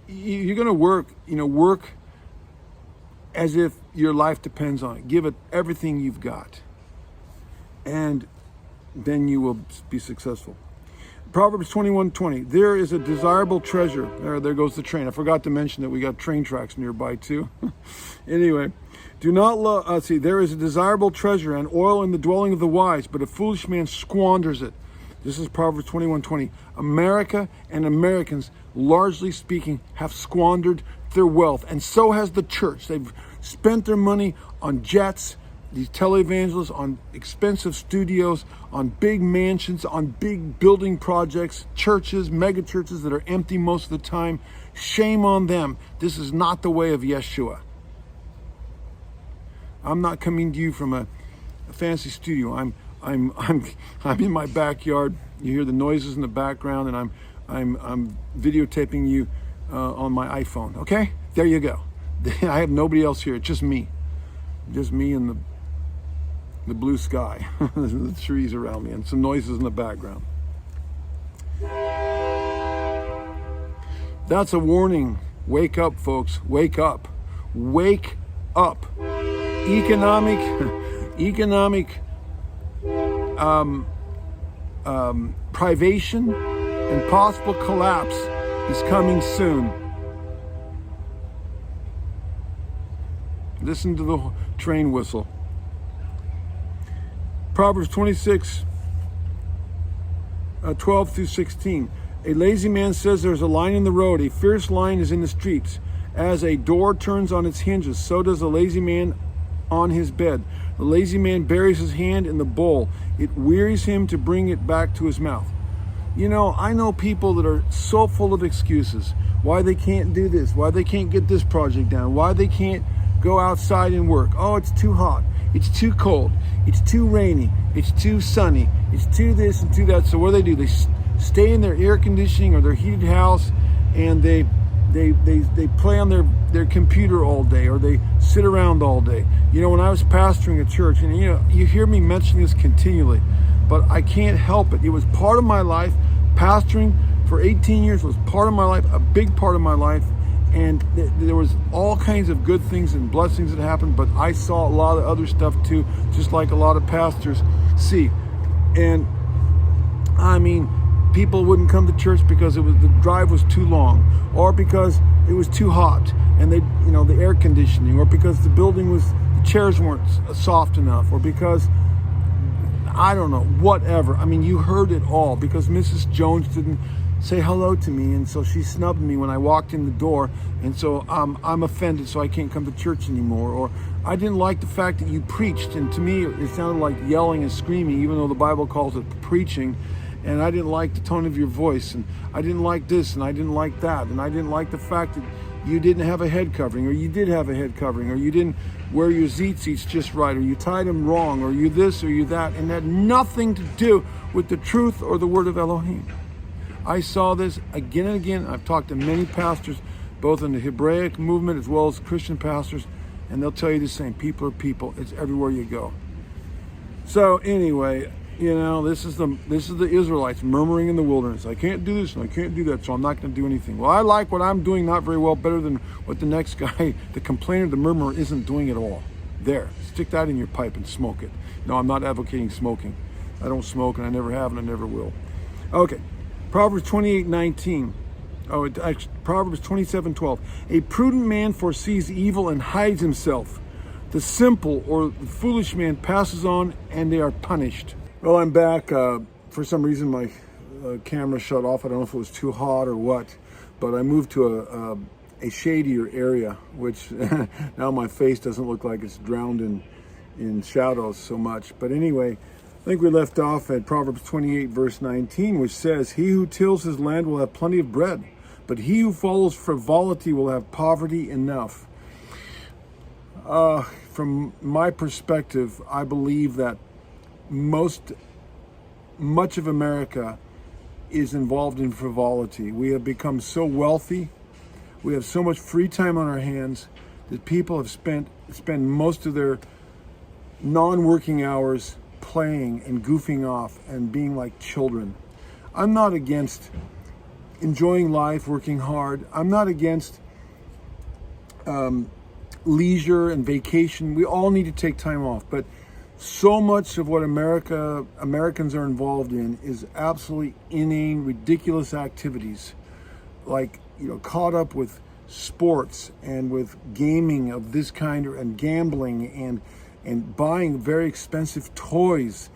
Speaker 1: you're going to work as if your life depends on it. Give it everything you've got, and then you will be successful. Proverbs 21:20. There is a desirable treasure. There goes the train. I forgot to mention that we got train tracks nearby too. Anyway, do not love. There is a desirable treasure and oil in the dwelling of the wise, but a foolish man squanders it. This is Proverbs 21:20. America and Americans, largely speaking, have squandered their wealth, and so has the church. They've spent their money on jets, these televangelists, on expensive studios, on big mansions, on big building projects, churches, mega churches that are empty most of the time. Shame on them. This is not the way of Yeshua. I'm not coming to you from a fancy studio. I'm in my backyard. You hear the noises in the background, and I'm videotaping you on my iPhone. Okay, there you go. I have nobody else here. It's just me and the blue sky, the trees around me, and some noises in the background. That's a warning. Wake up, folks. Wake up. Wake up. Economic privation and possible collapse is coming soon. Listen to the train whistle. Proverbs 26, 12 through 16. A lazy man says there's a lion in the road. A fierce lion is in the streets. As a door turns on its hinges, so does a lazy man on his bed. The lazy man buries his hand in the bowl. It wearies him to bring it back to his mouth. You know, I know people that are so full of excuses. Why they can't do this. Why they can't get this project done. Why they can't go outside and work. Oh, it's too hot. It's too cold. It's too rainy. It's too sunny. It's too this and too that. So what do? They stay in their air conditioning or their heated house, and they play on their computer all day, or they sit around all day. You know, when I was pastoring a church, and you hear me mention this continually, but I can't help it. It was part of my life. Pastoring for 18 years was part of my life, a big part of my life. And there was all kinds of good things and blessings that happened, but I saw a lot of other stuff too, just like a lot of pastors see. And I mean, people wouldn't come to church because the drive was too long, or because it was too hot, and the air conditioning, or because the chairs weren't soft enough, or because I don't know, whatever. I mean, you heard it all, because Mrs. Jones didn't say hello to me, and so she snubbed me when I walked in the door, and so I'm offended, so I can't come to church anymore. Or I didn't like the fact that you preached, and to me it sounded like yelling and screaming, even though the Bible calls it preaching. And I didn't like the tone of your voice, and I didn't like this, and I didn't like that, and I didn't like the fact that you didn't have a head covering, or you did have a head covering, or you didn't wear your tzitzits just right, or you tied them wrong, or you this or you that, and had nothing to do with the truth or the word of Elohim. I saw this again and again. I've talked to many pastors, both in the Hebraic movement as well as Christian pastors, and they'll tell you the same. People are people. It's everywhere you go. So anyway, this is the Israelites murmuring in the wilderness. I can't do this and I can't do that, so I'm not going to do anything. Well, I like what I'm doing not very well, better than what the next guy, the complainer, the murmurer, isn't doing at all. There, stick that in your pipe and smoke it. No, I'm not advocating smoking. I don't smoke, and I never have, and I never will. Okay. Proverbs 28:19. Proverbs 27:12. A prudent man foresees evil and hides himself. The simple or the foolish man passes on, and they are punished. Well, I'm back. For some reason, my camera shut off. I don't know if it was too hot or what, but I moved to a shadier area, which now my face doesn't look like it's drowned in shadows so much. But anyway, I think we left off at Proverbs 28, verse 19, which says, "He who tills his land will have plenty of bread, but he who follows frivolity will have poverty enough." From my perspective, I believe that much of America is involved in frivolity. We have become so wealthy, we have so much free time on our hands, that people have spend most of their non-working hours playing and goofing off and being like children. I'm not against enjoying life, working hard. I'm not against leisure and vacation. We all need to take time off, but So much of what Americans are involved in is absolutely inane, ridiculous activities, like, caught up with sports and with gaming of this kind, and gambling, and buying very expensive toys,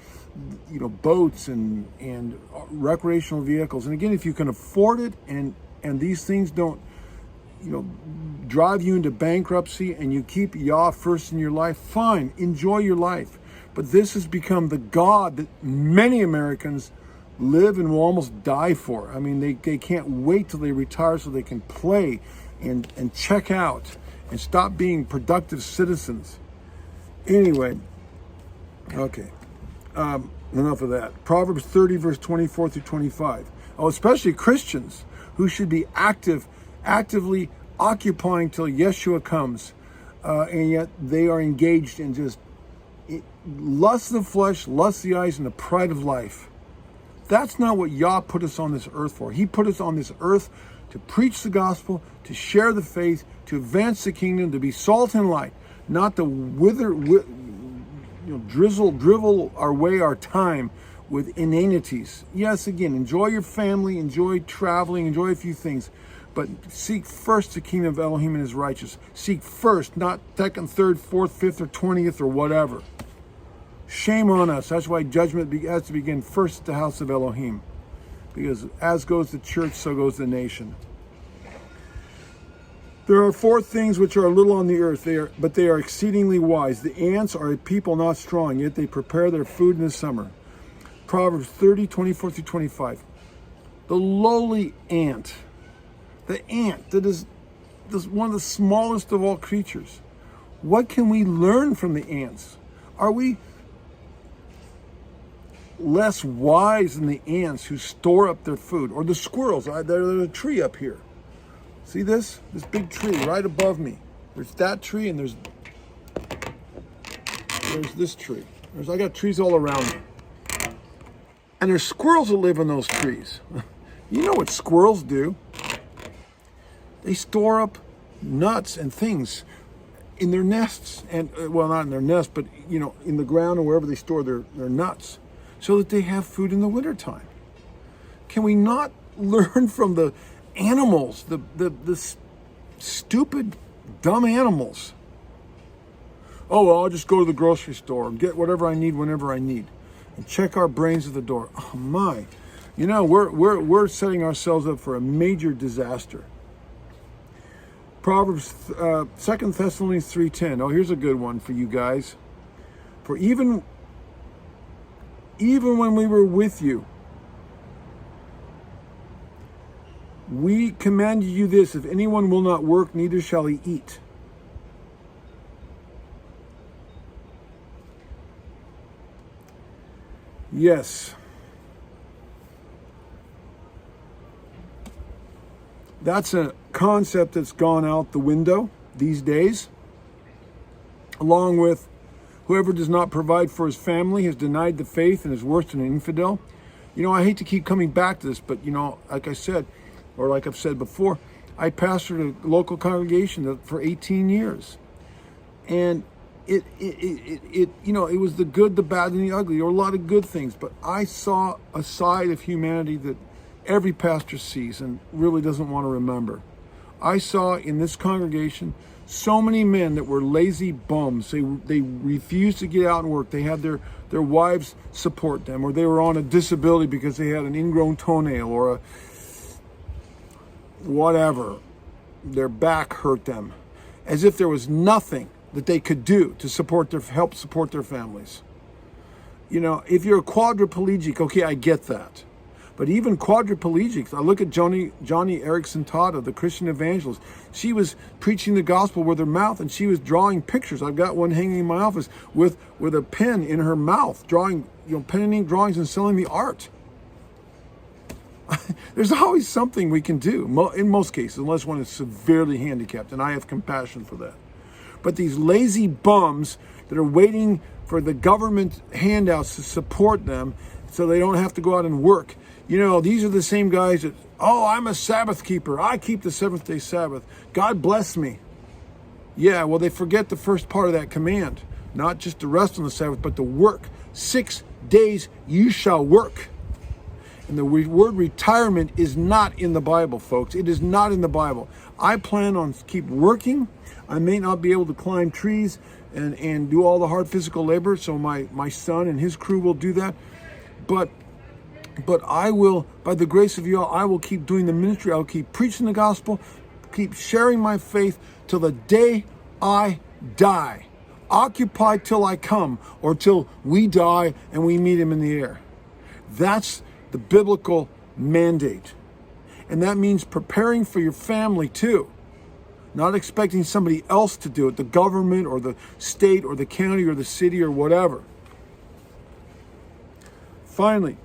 Speaker 1: boats and recreational vehicles. And again, if you can afford it, and these things don't drive you into bankruptcy, and you keep Yah first in your life, fine, enjoy your life. But this has become the God that many Americans live and will almost die for. I mean, they can't wait till they retire so they can play and check out and stop being productive citizens. Anyway, okay, enough of that. Proverbs 30, verse 24 through 25. Oh, especially Christians who should be actively occupying till Yeshua comes, and yet they are engaged in just lust of the flesh, lust of the eyes, and the pride of life. That's not what Yah put us on this earth for. He put us on this earth to preach the gospel, to share the faith, to advance the kingdom, to be salt and light, not to drivel our time with inanities. Yes, again, enjoy your family, enjoy traveling, enjoy a few things, but seek first the kingdom of Elohim and his righteousness. Seek first, not second, third, fourth, fifth, or 20th, or whatever. Shame on us. That's why judgment has to begin first at the house of Elohim. Because as goes the church, so goes the nation. There are 4 things which are little on the earth, but they are exceedingly wise. The ants are a people not strong, yet they prepare their food in the summer. Proverbs 30, 24 through 25. The lowly ant, the ant that is one of the smallest of all creatures. What can we learn from the ants? Are we less wise than the ants who store up their food? Or the squirrels? There's a tree up here. See this? This big tree right above me. There's that tree, and there's this tree. I got trees all around me. And there's squirrels that live in those trees. You know what squirrels do? They store up nuts and things in their nests. And, well, not in their nest, but, in the ground or wherever they store their nuts, so that they have food in the wintertime. Can we not learn from the animals, the stupid, dumb animals? Oh, well, I'll just go to the grocery store and get whatever I need whenever I need, and check our brains at the door. Oh my, we're setting ourselves up for a major disaster. Proverbs, 2 Thessalonians 3:10. Oh, here's a good one for you guys. For even when we were with you, we commanded you this: if anyone will not work, neither shall he eat. Yes. That's a concept that's gone out the window these days, along with whoever does not provide for his family has denied the faith and is worse than an infidel. I hate to keep coming back to this, but, like I said, or like I've said before, I pastored a local congregation for 18 years. And it was the good, the bad, and the ugly. There were a lot of good things, but I saw a side of humanity that every pastor sees and really doesn't want to remember. I saw in this congregation so many men that were lazy bums. They refused to get out and work. They had their wives support them, or they were on a disability because they had an ingrown toenail or a whatever. Their back hurt them, as if there was nothing that they could do to help support their families. If you're a quadriplegic, okay, I get that. But even quadriplegics, I look at Johnny Erickson Tata, the Christian evangelist. She was preaching the gospel with her mouth, and she was drawing pictures. I've got one hanging in my office with a pen in her mouth, drawing, pen and ink drawings and selling the art. There's always something we can do, in most cases, unless one is severely handicapped, and I have compassion for that. But these lazy bums that are waiting for the government handouts to support them so they don't have to go out and work. These are the same guys that, I'm a Sabbath keeper. I keep the seventh-day Sabbath. God bless me. Yeah, well, they forget the first part of that command. not just to rest on the Sabbath, but to work. 6 days you shall work. And the word retirement is not in the Bible, folks. It is not in the Bible. I plan on keep working. I may not be able to climb trees and do all the hard physical labor, so my son and his crew will do that. But I will, by the grace of you all, I will keep doing the ministry. I will keep preaching the gospel, keep sharing my faith till the day I die. Occupy till I come, or till we die and we meet him in the air. That's the biblical mandate. And that means preparing for your family too. Not expecting somebody else to do it, the government or the state or the county or the city or whatever. Finally,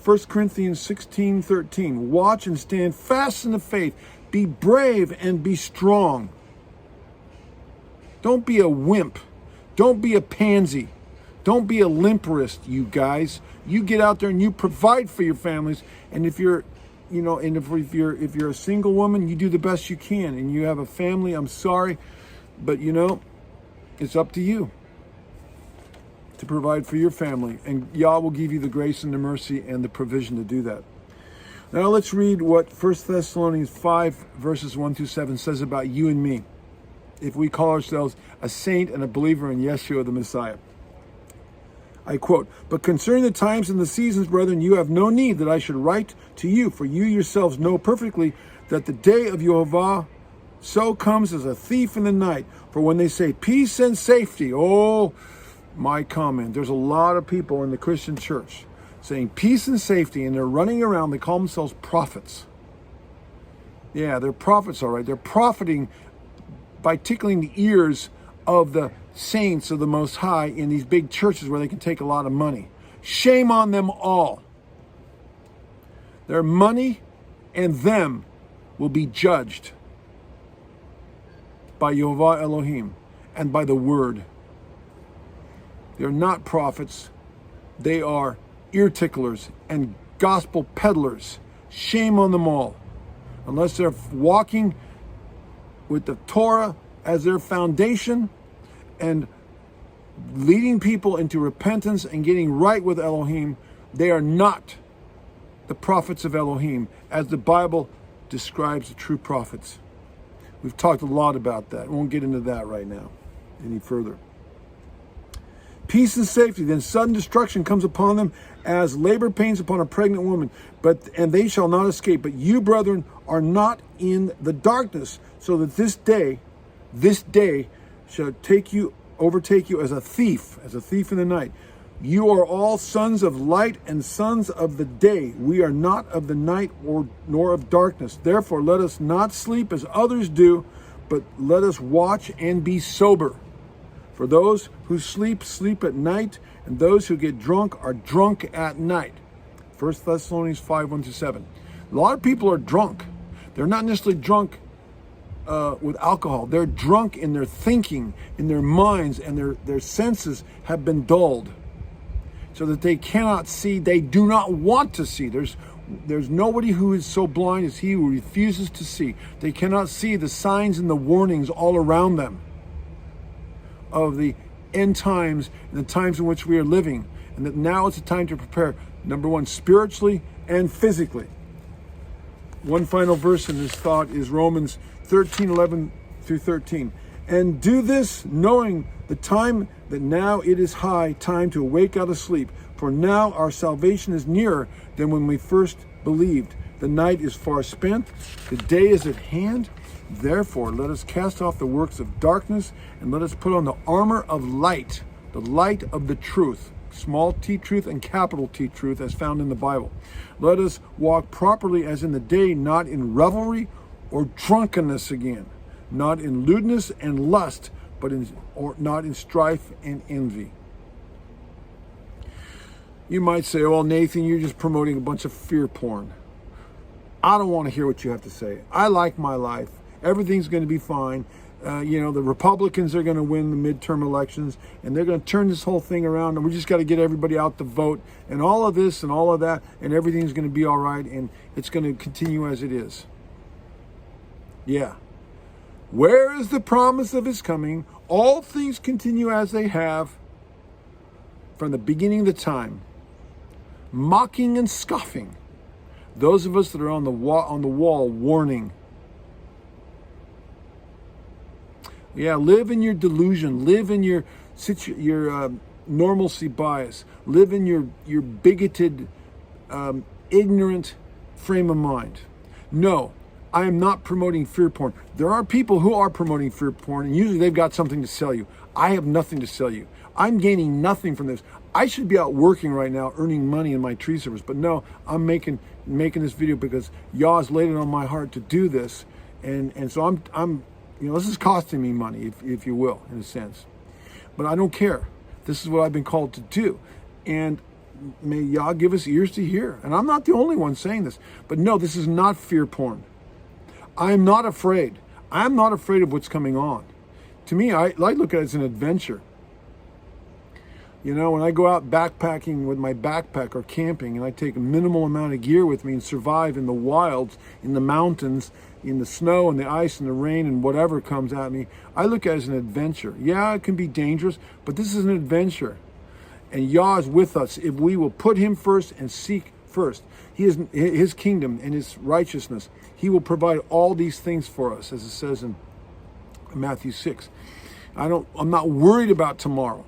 Speaker 1: 1 Corinthians 16:13. Watch and stand fast in the faith. Be brave and be strong. Don't be a wimp. Don't be a pansy. Don't be a limperist, you guys. You get out there and you provide for your families. And if you're, if you're a single woman, you do the best you can. And you have a family, I'm sorry, but it's up to you to provide for your family. And Yah will give you the grace and the mercy and the provision to do that. Now let's read what 1 Thessalonians 5 verses 1-7 says about you and me, if we call ourselves a saint and a believer in Yeshua the Messiah. I quote, "But concerning the times and the seasons, brethren, you have no need that I should write to you, for you yourselves know perfectly that the day of Yehovah so comes as a thief in the night. For when they say peace and safety," oh, my comment, there's a lot of people in the Christian church saying peace and safety, and they're running around, they call themselves prophets. Yeah, they're prophets, all right. They're profiting by tickling the ears of the saints of the Most High in these big churches where they can take a lot of money. Shame on them all. Their money and them will be judged by Yehovah Elohim and by the word. They're not prophets. They are ear ticklers and gospel peddlers. Shame on them all. Unless they're walking with the Torah as their foundation and leading people into repentance and getting right with Elohim, they are not the prophets of Elohim as the Bible describes the true prophets. We've talked a lot about that. We won't get into that right now any further. Peace and safety, then sudden destruction comes upon them as labor pains upon a pregnant woman, and they shall not escape. But you, brethren, are not in the darkness, so that this day shall overtake you as a thief in the night. You are all sons of light and sons of the day. We are not of the night nor of darkness. Therefore, let us not sleep as others do, but let us watch and be sober. For those who sleep, sleep at night, and those who get drunk are drunk at night. 1 Thessalonians 5, 1-7. A lot of people are drunk. They're not necessarily drunk with alcohol. They're drunk in their thinking, in their minds, and their senses have been dulled, so that they cannot see, they do not want to see. There's nobody who is so blind as he who refuses to see. They cannot see the signs and the warnings all around them of the end times and the times in which we are living, and that now it's a time to prepare, number one, spiritually and physically. One final verse in this thought is Romans 13:11-13. And do this, knowing the time that now it is high time to awake out of sleep. For now our salvation is nearer than when we first believed. The night is far spent, the day is at hand. Therefore, let us cast off the works of darkness, and let us put on the armor of light, the light of the truth, small t truth and capital T truth, as found in the Bible. Let us walk properly as in the day, not in revelry or drunkenness again, not in lewdness and lust, not in strife and envy. You might say, "Well, Nathan, you're just promoting a bunch of fear porn." I don't want to hear what you have to say. I like my life. Everything's going to be fine. The Republicans are going to win the midterm elections, and they're going to turn this whole thing around, and we just got to get everybody out to vote, and all of this and all of that, and everything's going to be all right, and it's going to continue as it is. Yeah. Where is the promise of his coming? All things continue as they have from the beginning of the time, mocking and scoffing. Those of us that are on the wall warning. Yeah, live in your delusion. Live in your normalcy bias. Live in your bigoted, ignorant frame of mind. No, I am not promoting fear porn. There are people who are promoting fear porn, and usually they've got something to sell you. I have nothing to sell you. I'm gaining nothing from this. I should be out working right now, earning money in my tree service. But no, I'm making this video because Yah's laid it on my heart to do this, and so I'm this is costing me money, if you will, in a sense. But I don't care. This is what I've been called to do, and may Yah give us ears to hear. And I'm not the only one saying this. But no, this is not fear porn. I am not afraid. I'm not afraid of what's coming on. To me, I look at it as an adventure. When I go out backpacking with my backpack or camping, and I take a minimal amount of gear with me and survive in the wilds, in the mountains, in the snow and the ice and the rain and whatever comes at me, I look at it as an adventure. Yeah, it can be dangerous, but this is an adventure. And Yah is with us if we will put him first and seek first. He is his kingdom and his righteousness. He will provide all these things for us, as it says in Matthew 6. I'm not worried about tomorrow.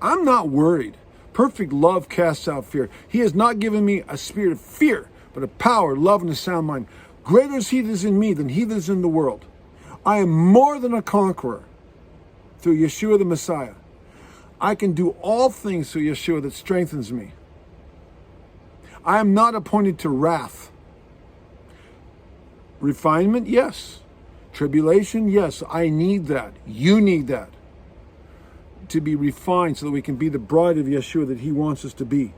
Speaker 1: I'm not worried. Perfect love casts out fear. He has not given me a spirit of fear, but of power, love, and a sound mind. Greater is he that is in me than he that is in the world. I am more than a conqueror through Yeshua the Messiah. I can do all things through Yeshua that strengthens me. I am not appointed to wrath. Refinement, yes. Tribulation, yes. I need that. You need that. To be refined so that we can be the bride of Yeshua that he wants us to be.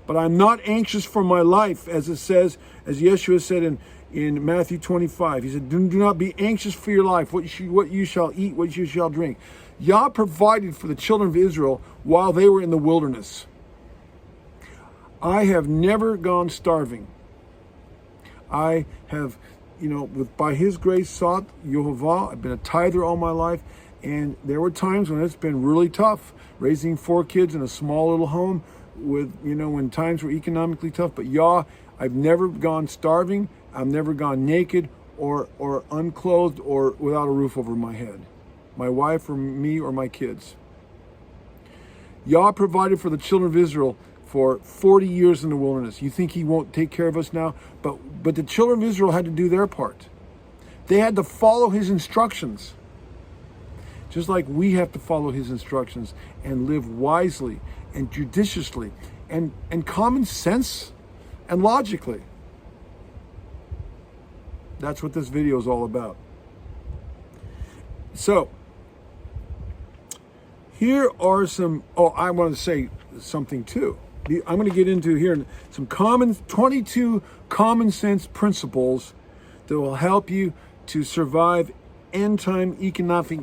Speaker 1: But I'm not anxious for my life, as it says, as Yeshua said in Matthew 25. He said, do not be anxious for your life, what you shall eat, what you shall drink. Yah provided for the children of Israel while they were in the wilderness. I have never gone starving. I have, by his grace sought Yehovah. I've been a tither all my life. And there were times when it's been really tough, raising 4 kids in a small little home with, when times were economically tough. But Yah, I've never gone starving. I've never gone naked or unclothed or without a roof over my head. My wife or me or my kids. Yah provided for the children of Israel for 40 years in the wilderness. You think he won't take care of us now? But the children of Israel had to do their part. They had to follow his instructions. Just like we have to follow his instructions and live wisely and judiciously and common sense and logically. That's what this video is all about. So, here are some, I want to say something too. I'm going to get into here some 22 common sense principles that will help you to survive end time economic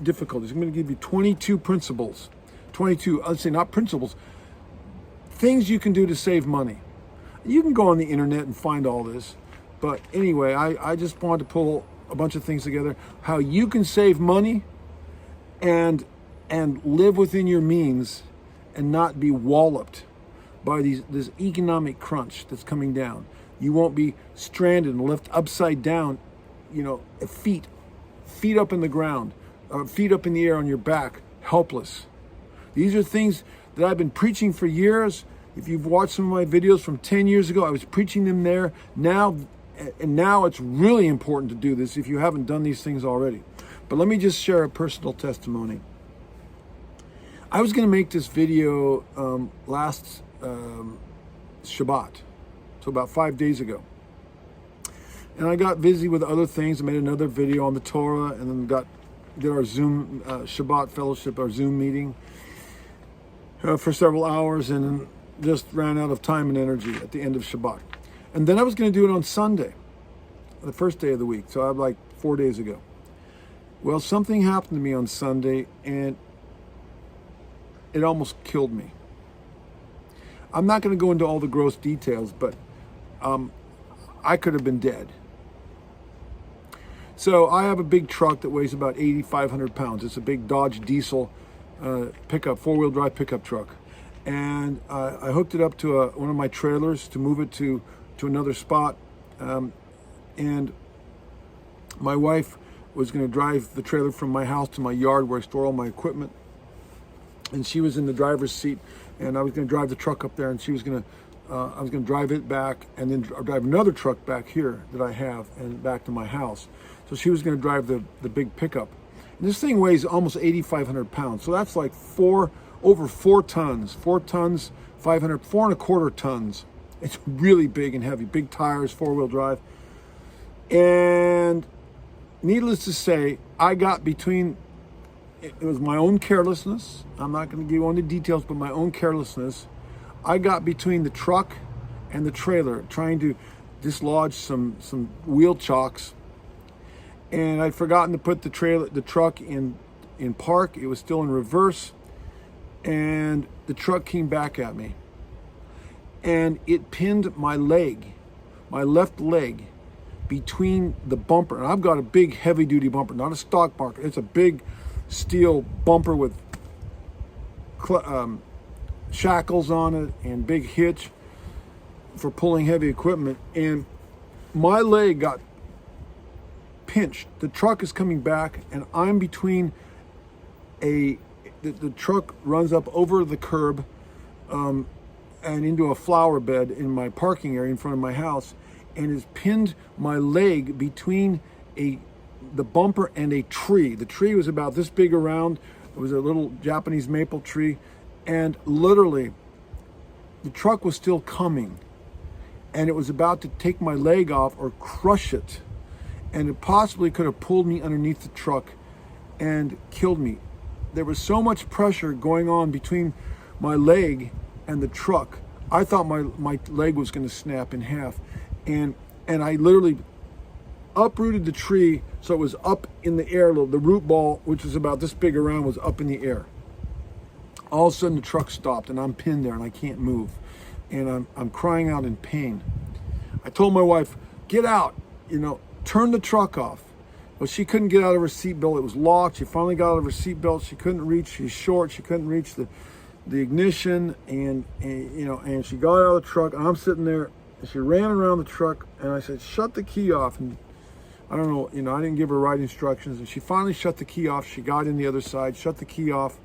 Speaker 1: difficulties. I'm going to give you 22 principles. 22, I'd say not principles, things you can do to save money. You can go on the internet and find all this. But anyway, I just wanted to pull a bunch of things together. How you can save money and live within your means and not be walloped by this economic crunch that's coming down. You won't be stranded and left upside down, feet up in the ground. Feet up in the air on your back, helpless. These are things that I've been preaching for years. If you've watched some of my videos from 10 years ago, I was preaching them there. Now it's really important to do this if you haven't done these things already. But let me just share a personal testimony. I was going to make this video last Shabbat, so about 5 days ago. And I got busy with other things. I made another video on the Torah and then did our Zoom Shabbat fellowship, our Zoom meeting for several hours, and then just ran out of time and energy at the end of Shabbat. And then I was going to do it on Sunday, the first day of the week. So I'm like 4 days ago. Well, something happened to me on Sunday, and it almost killed me. I'm not going to go into all the gross details, but I could have been dead. So I have a big truck that weighs about 8,500 pounds. It's a big Dodge diesel pickup, 4-wheel drive pickup truck. And I hooked it up to one of my trailers to move it to another spot. And my wife was going to drive the trailer from my house to my yard where I store all my equipment. And she was in the driver's seat, and I was going to drive the truck up there, and she was going to, I was going to drive it back and then drive another truck back here that I have and back to my house. So she was going to drive the big pickup. And this thing weighs almost 8,500 pounds. So that's like over 4 tons, 4 tons, 4 1/4 tons. It's really big and heavy, big tires, 4-wheel drive. And needless to say, I got between, it was my own carelessness. I'm not going to give you all the details, but my own carelessness. I got between the truck and the trailer trying to dislodge some wheel chocks. And I'd forgotten to put the truck in park. It was still in reverse. And the truck came back at me. And it pinned my leg, my left leg, between the bumper. And I've got a big heavy duty bumper, not a stock bumper. It's a big steel bumper with shackles on it and big hitch for pulling heavy equipment. And my leg got pinched. The truck is coming back and I'm between the truck runs up over the curb and into a flower bed in my parking area in front of my house, and has pinned my leg between the bumper and a tree. The tree was about this big around. It was a little Japanese maple tree, and literally the truck was still coming, and it was about to take my leg off or crush it, and it possibly could have pulled me underneath the truck and killed me. There was so much pressure going on between my leg and the truck. I thought my leg was going to snap in half, and I literally uprooted the tree so it was up in the air. The root ball, which was about this big around, was up in the air. All of a sudden the truck stopped and I'm pinned there and I can't move, and I'm crying out in pain. I told my wife, get out, turn the truck off. But she couldn't get out of her seatbelt. It was locked. She finally got out of her seatbelt. She couldn't reach. She's short. She couldn't reach the ignition, and she got out of the truck. And I'm sitting there. And she ran around the truck, and I said, "Shut the key off." And I don't know. I didn't give her right instructions. And she finally shut the key off. She got in the other side, shut the key off,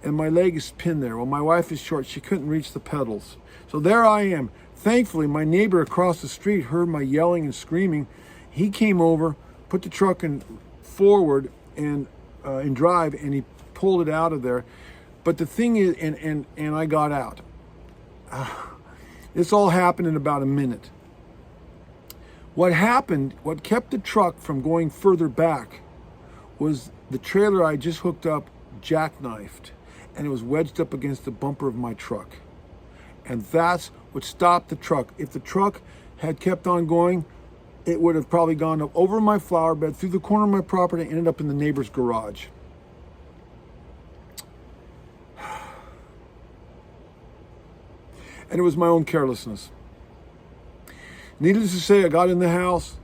Speaker 1: and my leg is pinned there. Well, my wife is short. She couldn't reach the pedals. So there I am. Thankfully, my neighbor across the street heard my yelling and screaming. He came over, put the truck forward and in drive, and he pulled it out of there. But the thing is, and I got out. This all happened in about a minute. What happened, what kept the truck from going further back, was the trailer I just hooked up jackknifed, and it was wedged up against the bumper of my truck. And that's what stopped the truck. If the truck had kept on going, it would have probably gone up over my flower bed, through the corner of my property, and ended up in the neighbor's garage. And it was my own carelessness. Needless to say, I got in the house,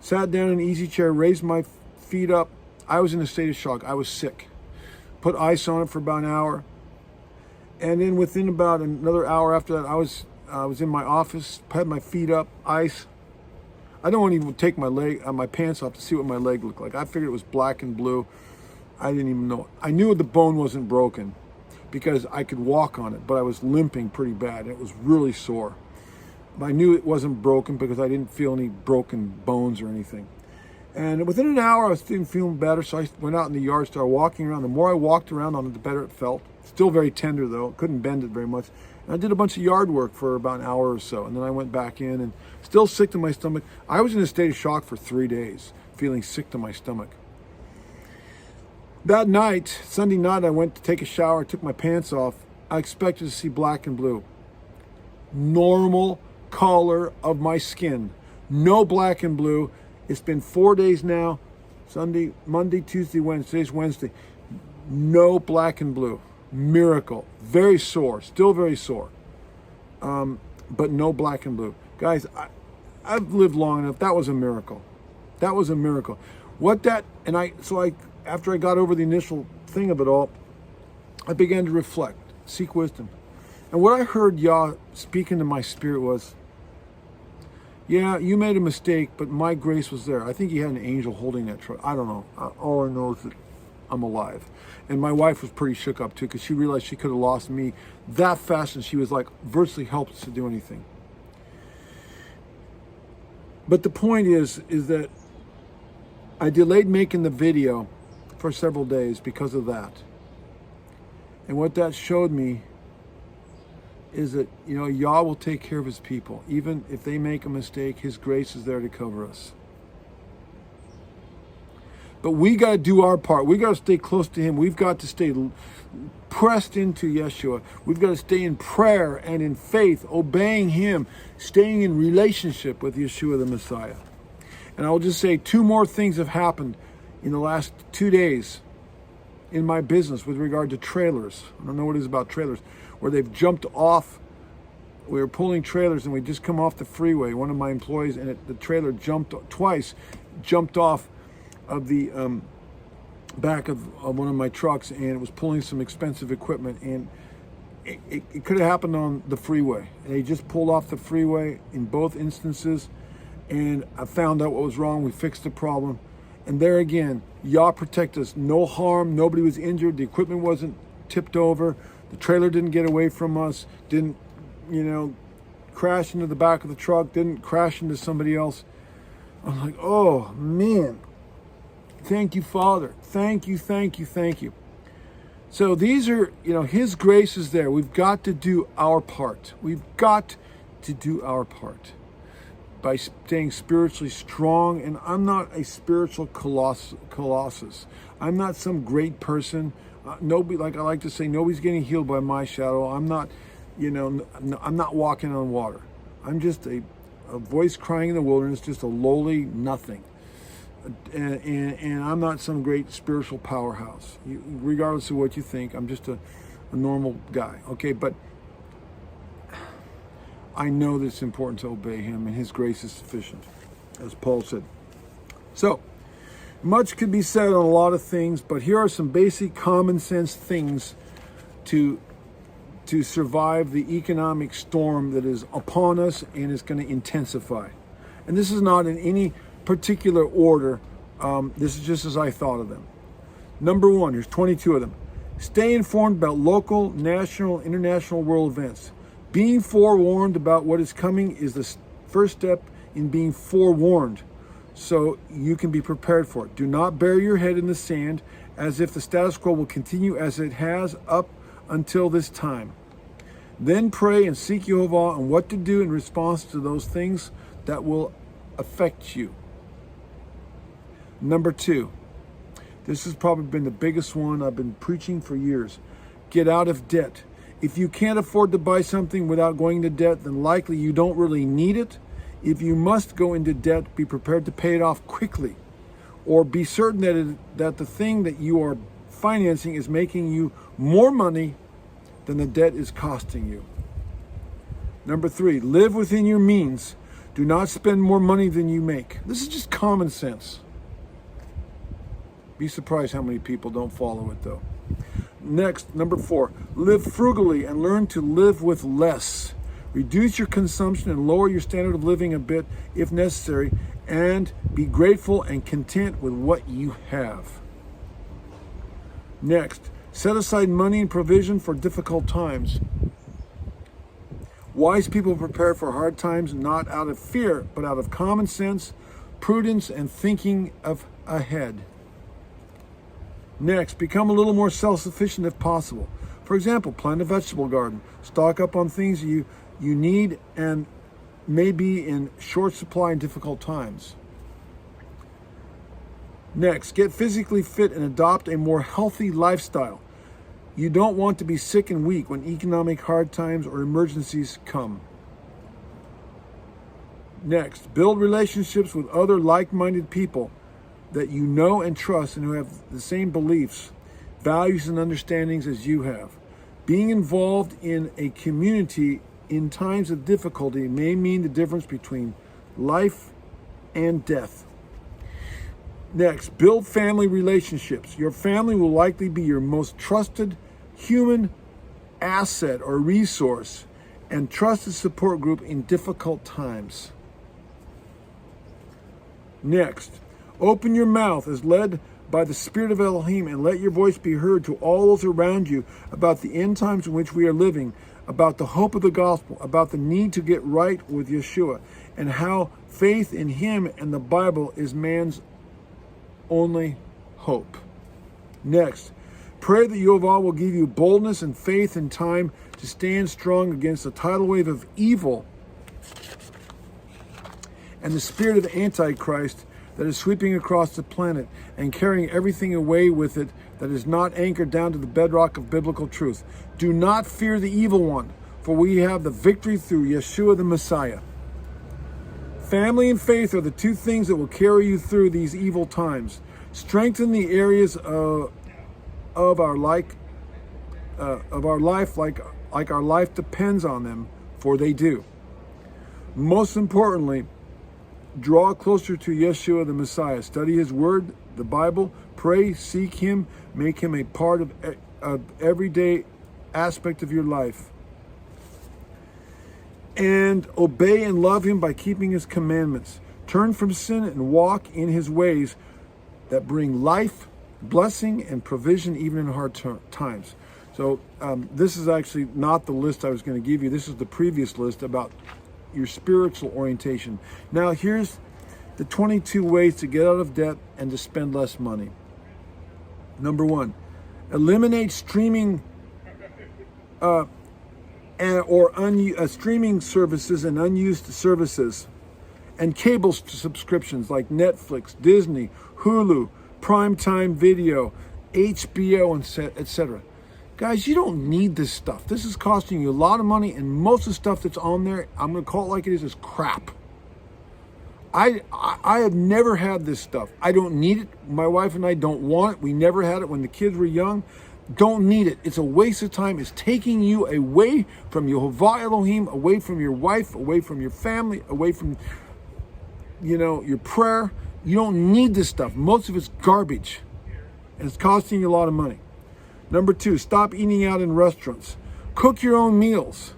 Speaker 1: sat down in an easy chair, raised my feet up. I was in a state of shock. I was sick. Put ice on it for about an hour. And then within about another hour after that, I was in my office, had my feet up, ice. I don't want to even take my pants off to see what my leg looked like. I figured it was black and blue. I didn't even know. I knew the bone wasn't broken because I could walk on it, but I was limping pretty bad. It was really sore. But I knew it wasn't broken because I didn't feel any broken bones or anything. And within an hour, I was feeling better, so I went out in the yard, started walking around. The more I walked around on it, the better it felt. Still very tender, though. Couldn't bend it very much. And I did a bunch of yard work for about an hour or so, and then I went back in, and still sick to my stomach. I was in a state of shock for 3 days, feeling sick to my stomach. That night, Sunday night, I went to take a shower, took my pants off. I expected to see black and blue. Normal color of my skin. No black and blue. It's been 4 days now. Sunday, Monday, Tuesday, Wednesday. Today's Wednesday. No black and blue. Miracle. Very sore. Still very sore. But no black and blue. Guys, I've lived long enough. That was a miracle. That was a miracle. After I got over the initial thing of it all, I began to reflect, seek wisdom. And what I heard Yah speaking to my spirit was, yeah, you made a mistake, but my grace was there. I think he had an angel holding that truck. I don't know. All I know is that I'm alive. And my wife was pretty shook up too, because she realized she could have lost me that fast, and she was like virtually helpless to do anything. But the point is that I delayed making the video for several days because of that. And what that showed me is that, Yah will take care of his people. Even if they make a mistake, his grace is there to cover us. But we got to do our part. We got to stay close to him. We've got to stay pressed into Yeshua. We've got to stay in prayer and in faith, obeying him, staying in relationship with Yeshua the Messiah. And I'll just say 2 more things have happened in the last 2 days in my business with regard to trailers. I don't know what it is about trailers, where they've jumped off. We were pulling trailers and we just come off the freeway. One of my employees, and the trailer jumped off of the back of one of my trucks, and it was pulling some expensive equipment, and it could have happened on the freeway. And they just pulled off the freeway in both instances, and I found out what was wrong. We fixed the problem. And there again, Yah protect us. No harm, nobody was injured, the equipment wasn't tipped over, the trailer didn't get away from us, didn't, crash into the back of the truck, didn't crash into somebody else. I'm like, oh man, thank you, Father. Thank you, thank you, thank you. So these are, his grace is there. We've got to do our part. We've got to do our part by staying spiritually strong. And I'm not a spiritual colossus. I'm not some great person. Nobody, like I like to say, nobody's getting healed by my shadow. I'm not, I'm not walking on water. I'm just a voice crying in the wilderness, just a lowly nothing. And I'm not some great spiritual powerhouse. Regardless of what you think, I'm just a normal guy. Okay, but I know that it's important to obey him, and his grace is sufficient, as Paul said. So, much could be said on a lot of things, but here are some basic common sense things to survive the economic storm that is upon us and is going to intensify. And this is not in any particular order. This is just as I thought of them. Number 1, there's 22 of them. Stay informed about local, national, international world events. Being forewarned about what is coming is the first step in being forewarned, so you can be prepared for it. Do not bury your head in the sand as if the status quo will continue as it has up until this time. Then pray and seek Yehovah on what to do in response to those things that will affect you. Number 2, this has probably been the biggest one I've been preaching for years. Get out of debt. If you can't afford to buy something without going into debt, then likely you don't really need it. If you must go into debt, be prepared to pay it off quickly, or be certain that the thing that you are financing is making you more money than the debt is costing you. Number 3, live within your means. Do not spend more money than you make. This is just common sense. Be surprised how many people don't follow it though. Next, number 4, live frugally and learn to live with less. Reduce your consumption and lower your standard of living a bit if necessary, and be grateful and content with what you have. Next, set aside money and provision for difficult times. Wise people prepare for hard times not out of fear, but out of common sense, prudence, and thinking of ahead. Next, become a little more self-sufficient if possible. For example, plant a vegetable garden. Stock up on things you need and may be in short supply in difficult times. Next, get physically fit and adopt a more healthy lifestyle. You don't want to be sick and weak when economic hard times or emergencies come. Next, build relationships with other like-minded people that you know and trust and who have the same beliefs, values, and understandings as you have. Being involved in a community in times of difficulty may mean the difference between life and death. Next, build family relationships. Your family will likely be your most trusted human asset or resource and trusted support group in difficult times. Next, open your mouth as led by the Spirit of Elohim and let your voice be heard to all those around you about the end times in which we are living, about the hope of the gospel, about the need to get right with Yeshua, and how faith in him and the Bible is man's only hope. Next, pray that Yehovah will give you boldness and faith in time to stand strong against the tidal wave of evil and the spirit of Antichrist that is sweeping across the planet and carrying everything away with it that is not anchored down to the bedrock of biblical truth. Do not fear the evil one, for we have the victory through Yeshua the Messiah. Family and faith are the two things that will carry you through these evil times. Strengthen the areas of our life like our life depends on them, for they do. Most importantly, draw closer to Yeshua the Messiah. Study his word, the Bible. Pray, seek him, make him a part of everyday aspect of your life. And obey and love him by keeping his commandments. Turn from sin and walk in his ways that bring life, blessing, and provision even in hard times. So this is actually not the list I was going to give you. This is the previous list about your spiritual orientation. Now here's the 22 ways to get out of debt and to spend less money. Number 1, eliminate streaming streaming services and unused services and cable subscriptions like Netflix, Disney, Hulu, Primetime Video, HBO, etc. Guys, you don't need this stuff. This is costing you a lot of money, and most of the stuff that's on there, I'm going to call it like it is crap. I have never had this stuff. I don't need it. My wife and I don't want it. We never had it when the kids were young. Don't need it. It's a waste of time. It's taking you away from Yehovah Elohim, away from your wife, away from your family, away from, your prayer. You don't need this stuff. Most of it's garbage, and it's costing you a lot of money. Number 2, stop eating out in restaurants. Cook your own meals.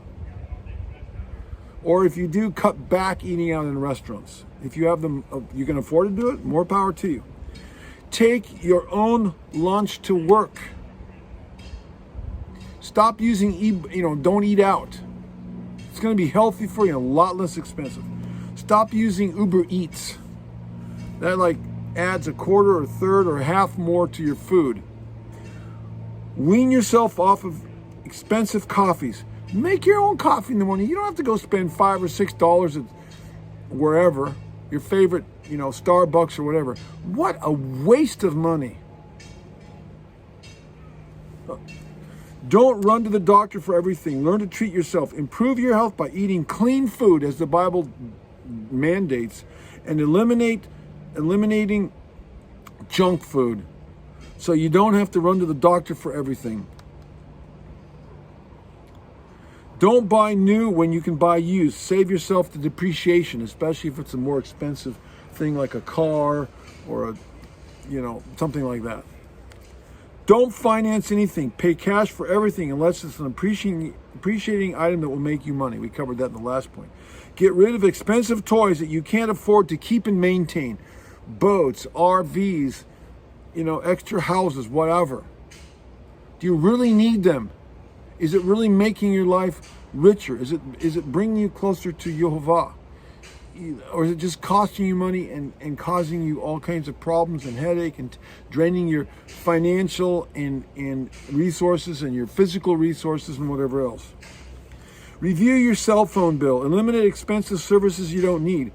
Speaker 1: Or if you do, cut back eating out in restaurants. If you have them, you can afford to do it, more power to you. Take your own lunch to work. Stop using, don't eat out. It's going to be healthy for you and a lot less expensive. Stop using Uber Eats. That adds a quarter or a third or half more to your food. Wean yourself off of expensive coffees. Make your own coffee in the morning. You don't have to go spend $5 or $6 at wherever, your favorite, Starbucks or whatever. What a waste of money. Don't run to the doctor for everything. Learn to treat yourself. Improve your health by eating clean food as the Bible mandates, and eliminating junk food so you don't have to run to the doctor for everything. Don't buy new when you can buy used. Save yourself the depreciation, especially if it's a more expensive thing like a car or something like that. Don't finance anything. Pay cash for everything unless it's an appreciating item that will make you money. We covered that in the last point. Get rid of expensive toys that you can't afford to keep and maintain. Boats, RVs, extra houses, whatever. Do you really need them? Is it really making your life richer? Is it bringing you closer to Yehovah? Or is it just costing you money and causing you all kinds of problems and headache and draining your financial and resources and your physical resources and whatever else? Review your cell phone bill. Eliminate expensive services you don't need.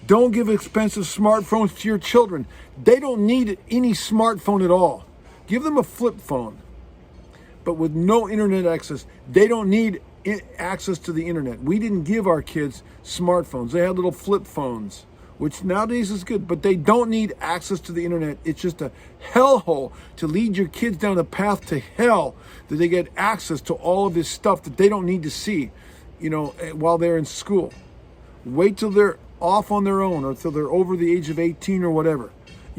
Speaker 1: Don't give expensive smartphones to your children. They don't need any smartphone at all. Give them a flip phone, but with no internet access. They don't need access to the internet. We didn't give our kids smartphones. They had little flip phones, which nowadays is good, but they don't need access to the internet. It's just a hellhole to lead your kids down the path to hell, that they get access to all of this stuff that they don't need to see, while they're in school. Wait till they're off on their own or till they're over the age of 18 or whatever.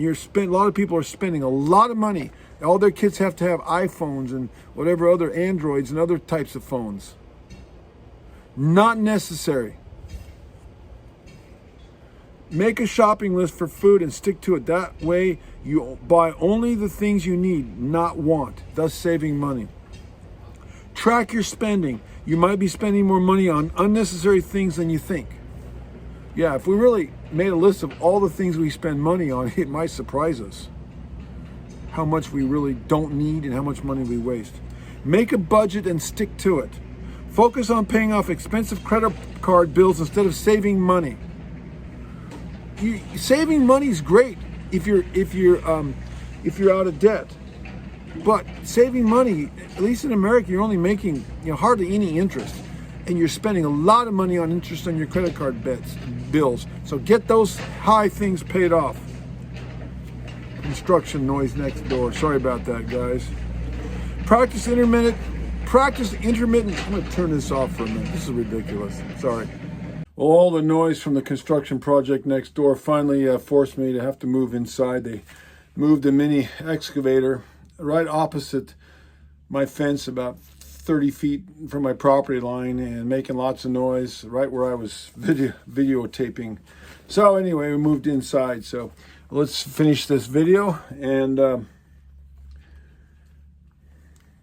Speaker 1: A lot of people are spending a lot of money. All their kids have to have iPhones and whatever other Androids and other types of phones. Not necessary. Make a shopping list for food and stick to it. That way you buy only the things you need, not want, thus saving money. Track your spending. You might be spending more money on unnecessary things than you think. Yeah, if we really made a list of all the things we spend money on, it might surprise us how much we really don't need and how much money we waste. Make a budget and stick to it. Focus on paying off expensive credit card bills instead of saving money. Saving money is great if you're out of debt, but saving money, at least in America, you're only making hardly any interest, and you're spending a lot of money on interest on your credit card bills. So get those high things paid off. Construction noise next door. Sorry about that, guys. Practice intermittent. I'm going to turn this off for a minute. This is ridiculous. Sorry. Well, all the noise from the construction project next door finally forced me to have to move inside. They moved a mini excavator right opposite my fence, about 30 feet from my property line, and making lots of noise right where I was videotaping. So anyway, we moved inside. So let's finish this video and go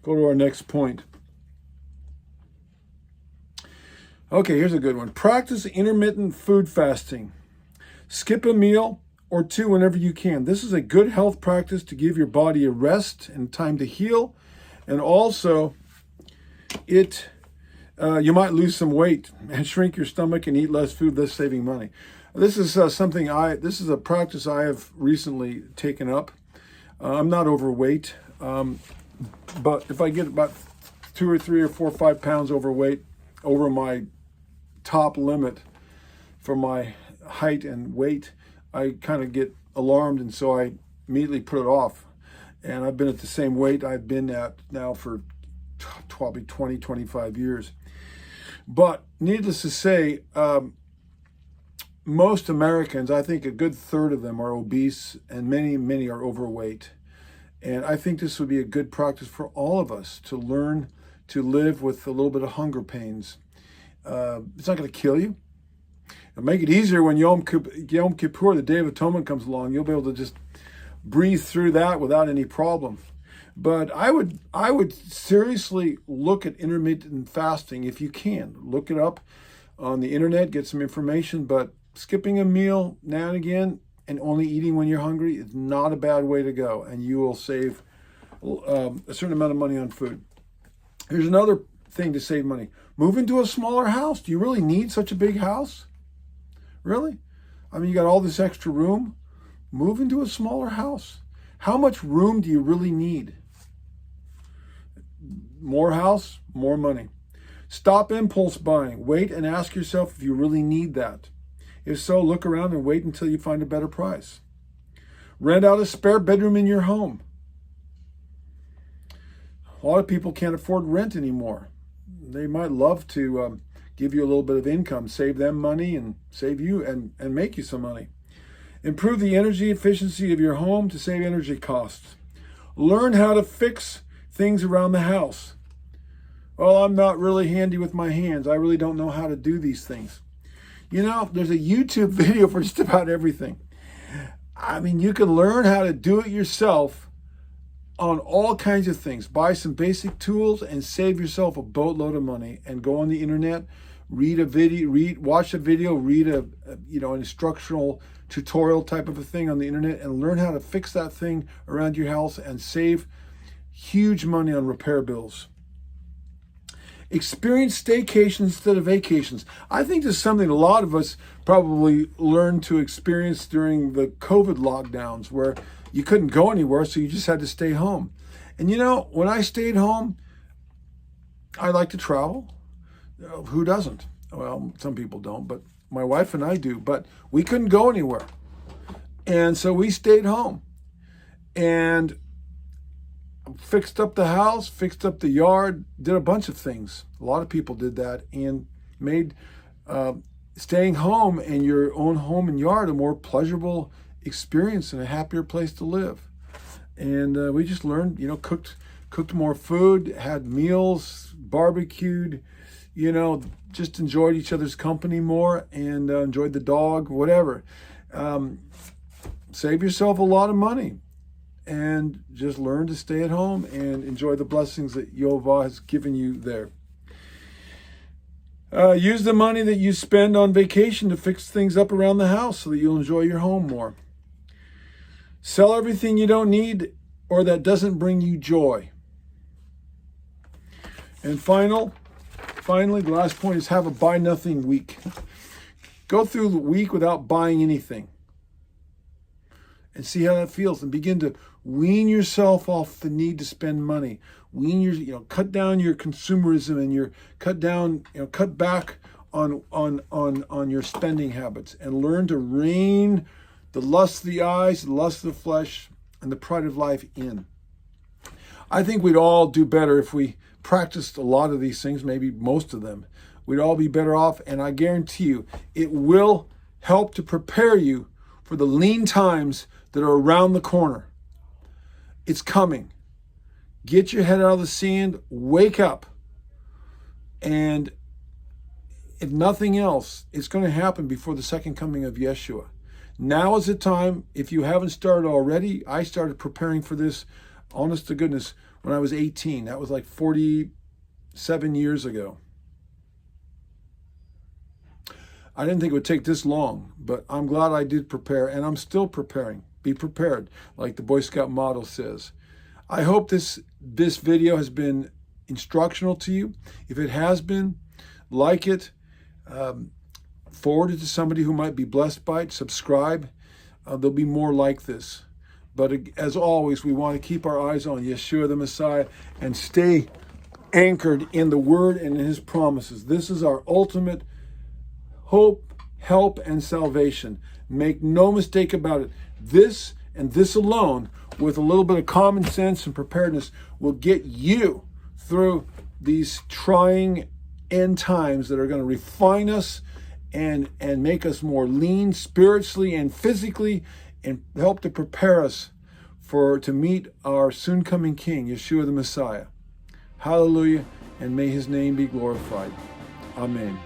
Speaker 1: to our next point. Okay, here's a good one. Practice intermittent food fasting. Skip a meal or two whenever you can. This is a good health practice to give your body a rest and time to heal. And also, you might lose some weight and shrink your stomach and eat less food, thus saving money. This is this is a practice I have recently taken up. I'm not overweight, but if I get about 2 or 3 or 4 or 5 pounds overweight over my top limit for my height and weight, I kind of get alarmed, and so I immediately put it off. And I've been at the same weight I've been at now for probably 20, 25 years. But needless to say, most Americans, I think a good third of them are obese, and many are overweight. And I think this would be a good practice for all of us to learn to live with a little bit of hunger pains. It's not going to kill you. It'll make it easier when Yom Kippur, the Day of Atonement, comes along. You'll be able to just breathe through that without any problem. But I would seriously look at intermittent fasting if you can. Look it up on the internet, get some information. But skipping a meal now and again and only eating when you're hungry is not a bad way to go, and you will save a certain amount of money on food. Here's another thing to save money. Move into a smaller house. Do you really need such a big house? Really? I mean, you got all this extra room. Move into a smaller house. How much room do you really need? More house, more money. Stop impulse buying. Wait and ask yourself if you really need that. If so, look around and wait until you find a better price. Rent out a spare bedroom in your home. A lot of people can't afford rent anymore. They might love to give you a little bit of income, save them money and save you and make you some money. Improve the energy efficiency of your home to save energy costs. Learn how to fix things around the house. Well, I'm not really handy with my hands. I really don't know how to do these things. There's a YouTube video for just about everything. I mean, you can learn how to do it yourself on all kinds of things. Buy some basic tools and save yourself a boatload of money, and go on the internet, watch a video, read an instructional tutorial type of a thing on the internet, and learn how to fix that thing around your house and save huge money on repair bills. Experience staycations instead of vacations. I think this is something a lot of us probably learned to experience during the COVID lockdowns, where you couldn't go anywhere, so you just had to stay home. And when I stayed home, I like to travel. Who doesn't? Well, some people don't, but my wife and I do. But we couldn't go anywhere. And so we stayed home and fixed up the house, fixed up the yard, did a bunch of things. A lot of people did that, and made staying home and your own home and yard a more pleasurable experience and a happier place to live. And we just learned, cooked more food, had meals, barbecued, just enjoyed each other's company more, and enjoyed the dog, whatever. Save yourself a lot of money and just learn to stay at home and enjoy the blessings that Yehovah has given you there. Use the money that you spend on vacation to fix things up around the house so that you'll enjoy your home more. Sell everything you don't need or that doesn't bring you joy. And finally, the last point is have a buy nothing week. Go through the week without buying anything and see how that feels, and begin to wean yourself off the need to spend money. Cut down your consumerism and cut back on your spending habits, and learn to rein the lust of the eyes, the lust of the flesh, and the pride of life in. I think we'd all do better if we practiced a lot of these things, maybe most of them. We'd all be better off, and I guarantee you it will help to prepare you for the lean times that are around the corner. It's coming. Get your head out of the sand, wake up, and if nothing else, it's going to happen before the second coming of Yeshua. Now is the time. If you haven't started already, I started preparing for this, honest to goodness, when I was 18. That was like 47 years ago. I didn't think it would take this long, but I'm glad I did prepare, and I'm still preparing. Be prepared, like the Boy Scout motto says. I hope this video has been instructional to you. If it has been, like it, forward it to somebody who might be blessed by it, subscribe. There'll be more like this. But as always, we want to keep our eyes on Yeshua the Messiah and stay anchored in the Word and in His promises. This is our ultimate hope, help, and salvation. Make no mistake about it. This and this alone, with a little bit of common sense and preparedness, will get you through these trying end times that are going to refine us and make us more lean spiritually and physically, and help to prepare us to meet our soon coming King, Yeshua the Messiah. Hallelujah, and may His name be glorified. Amen.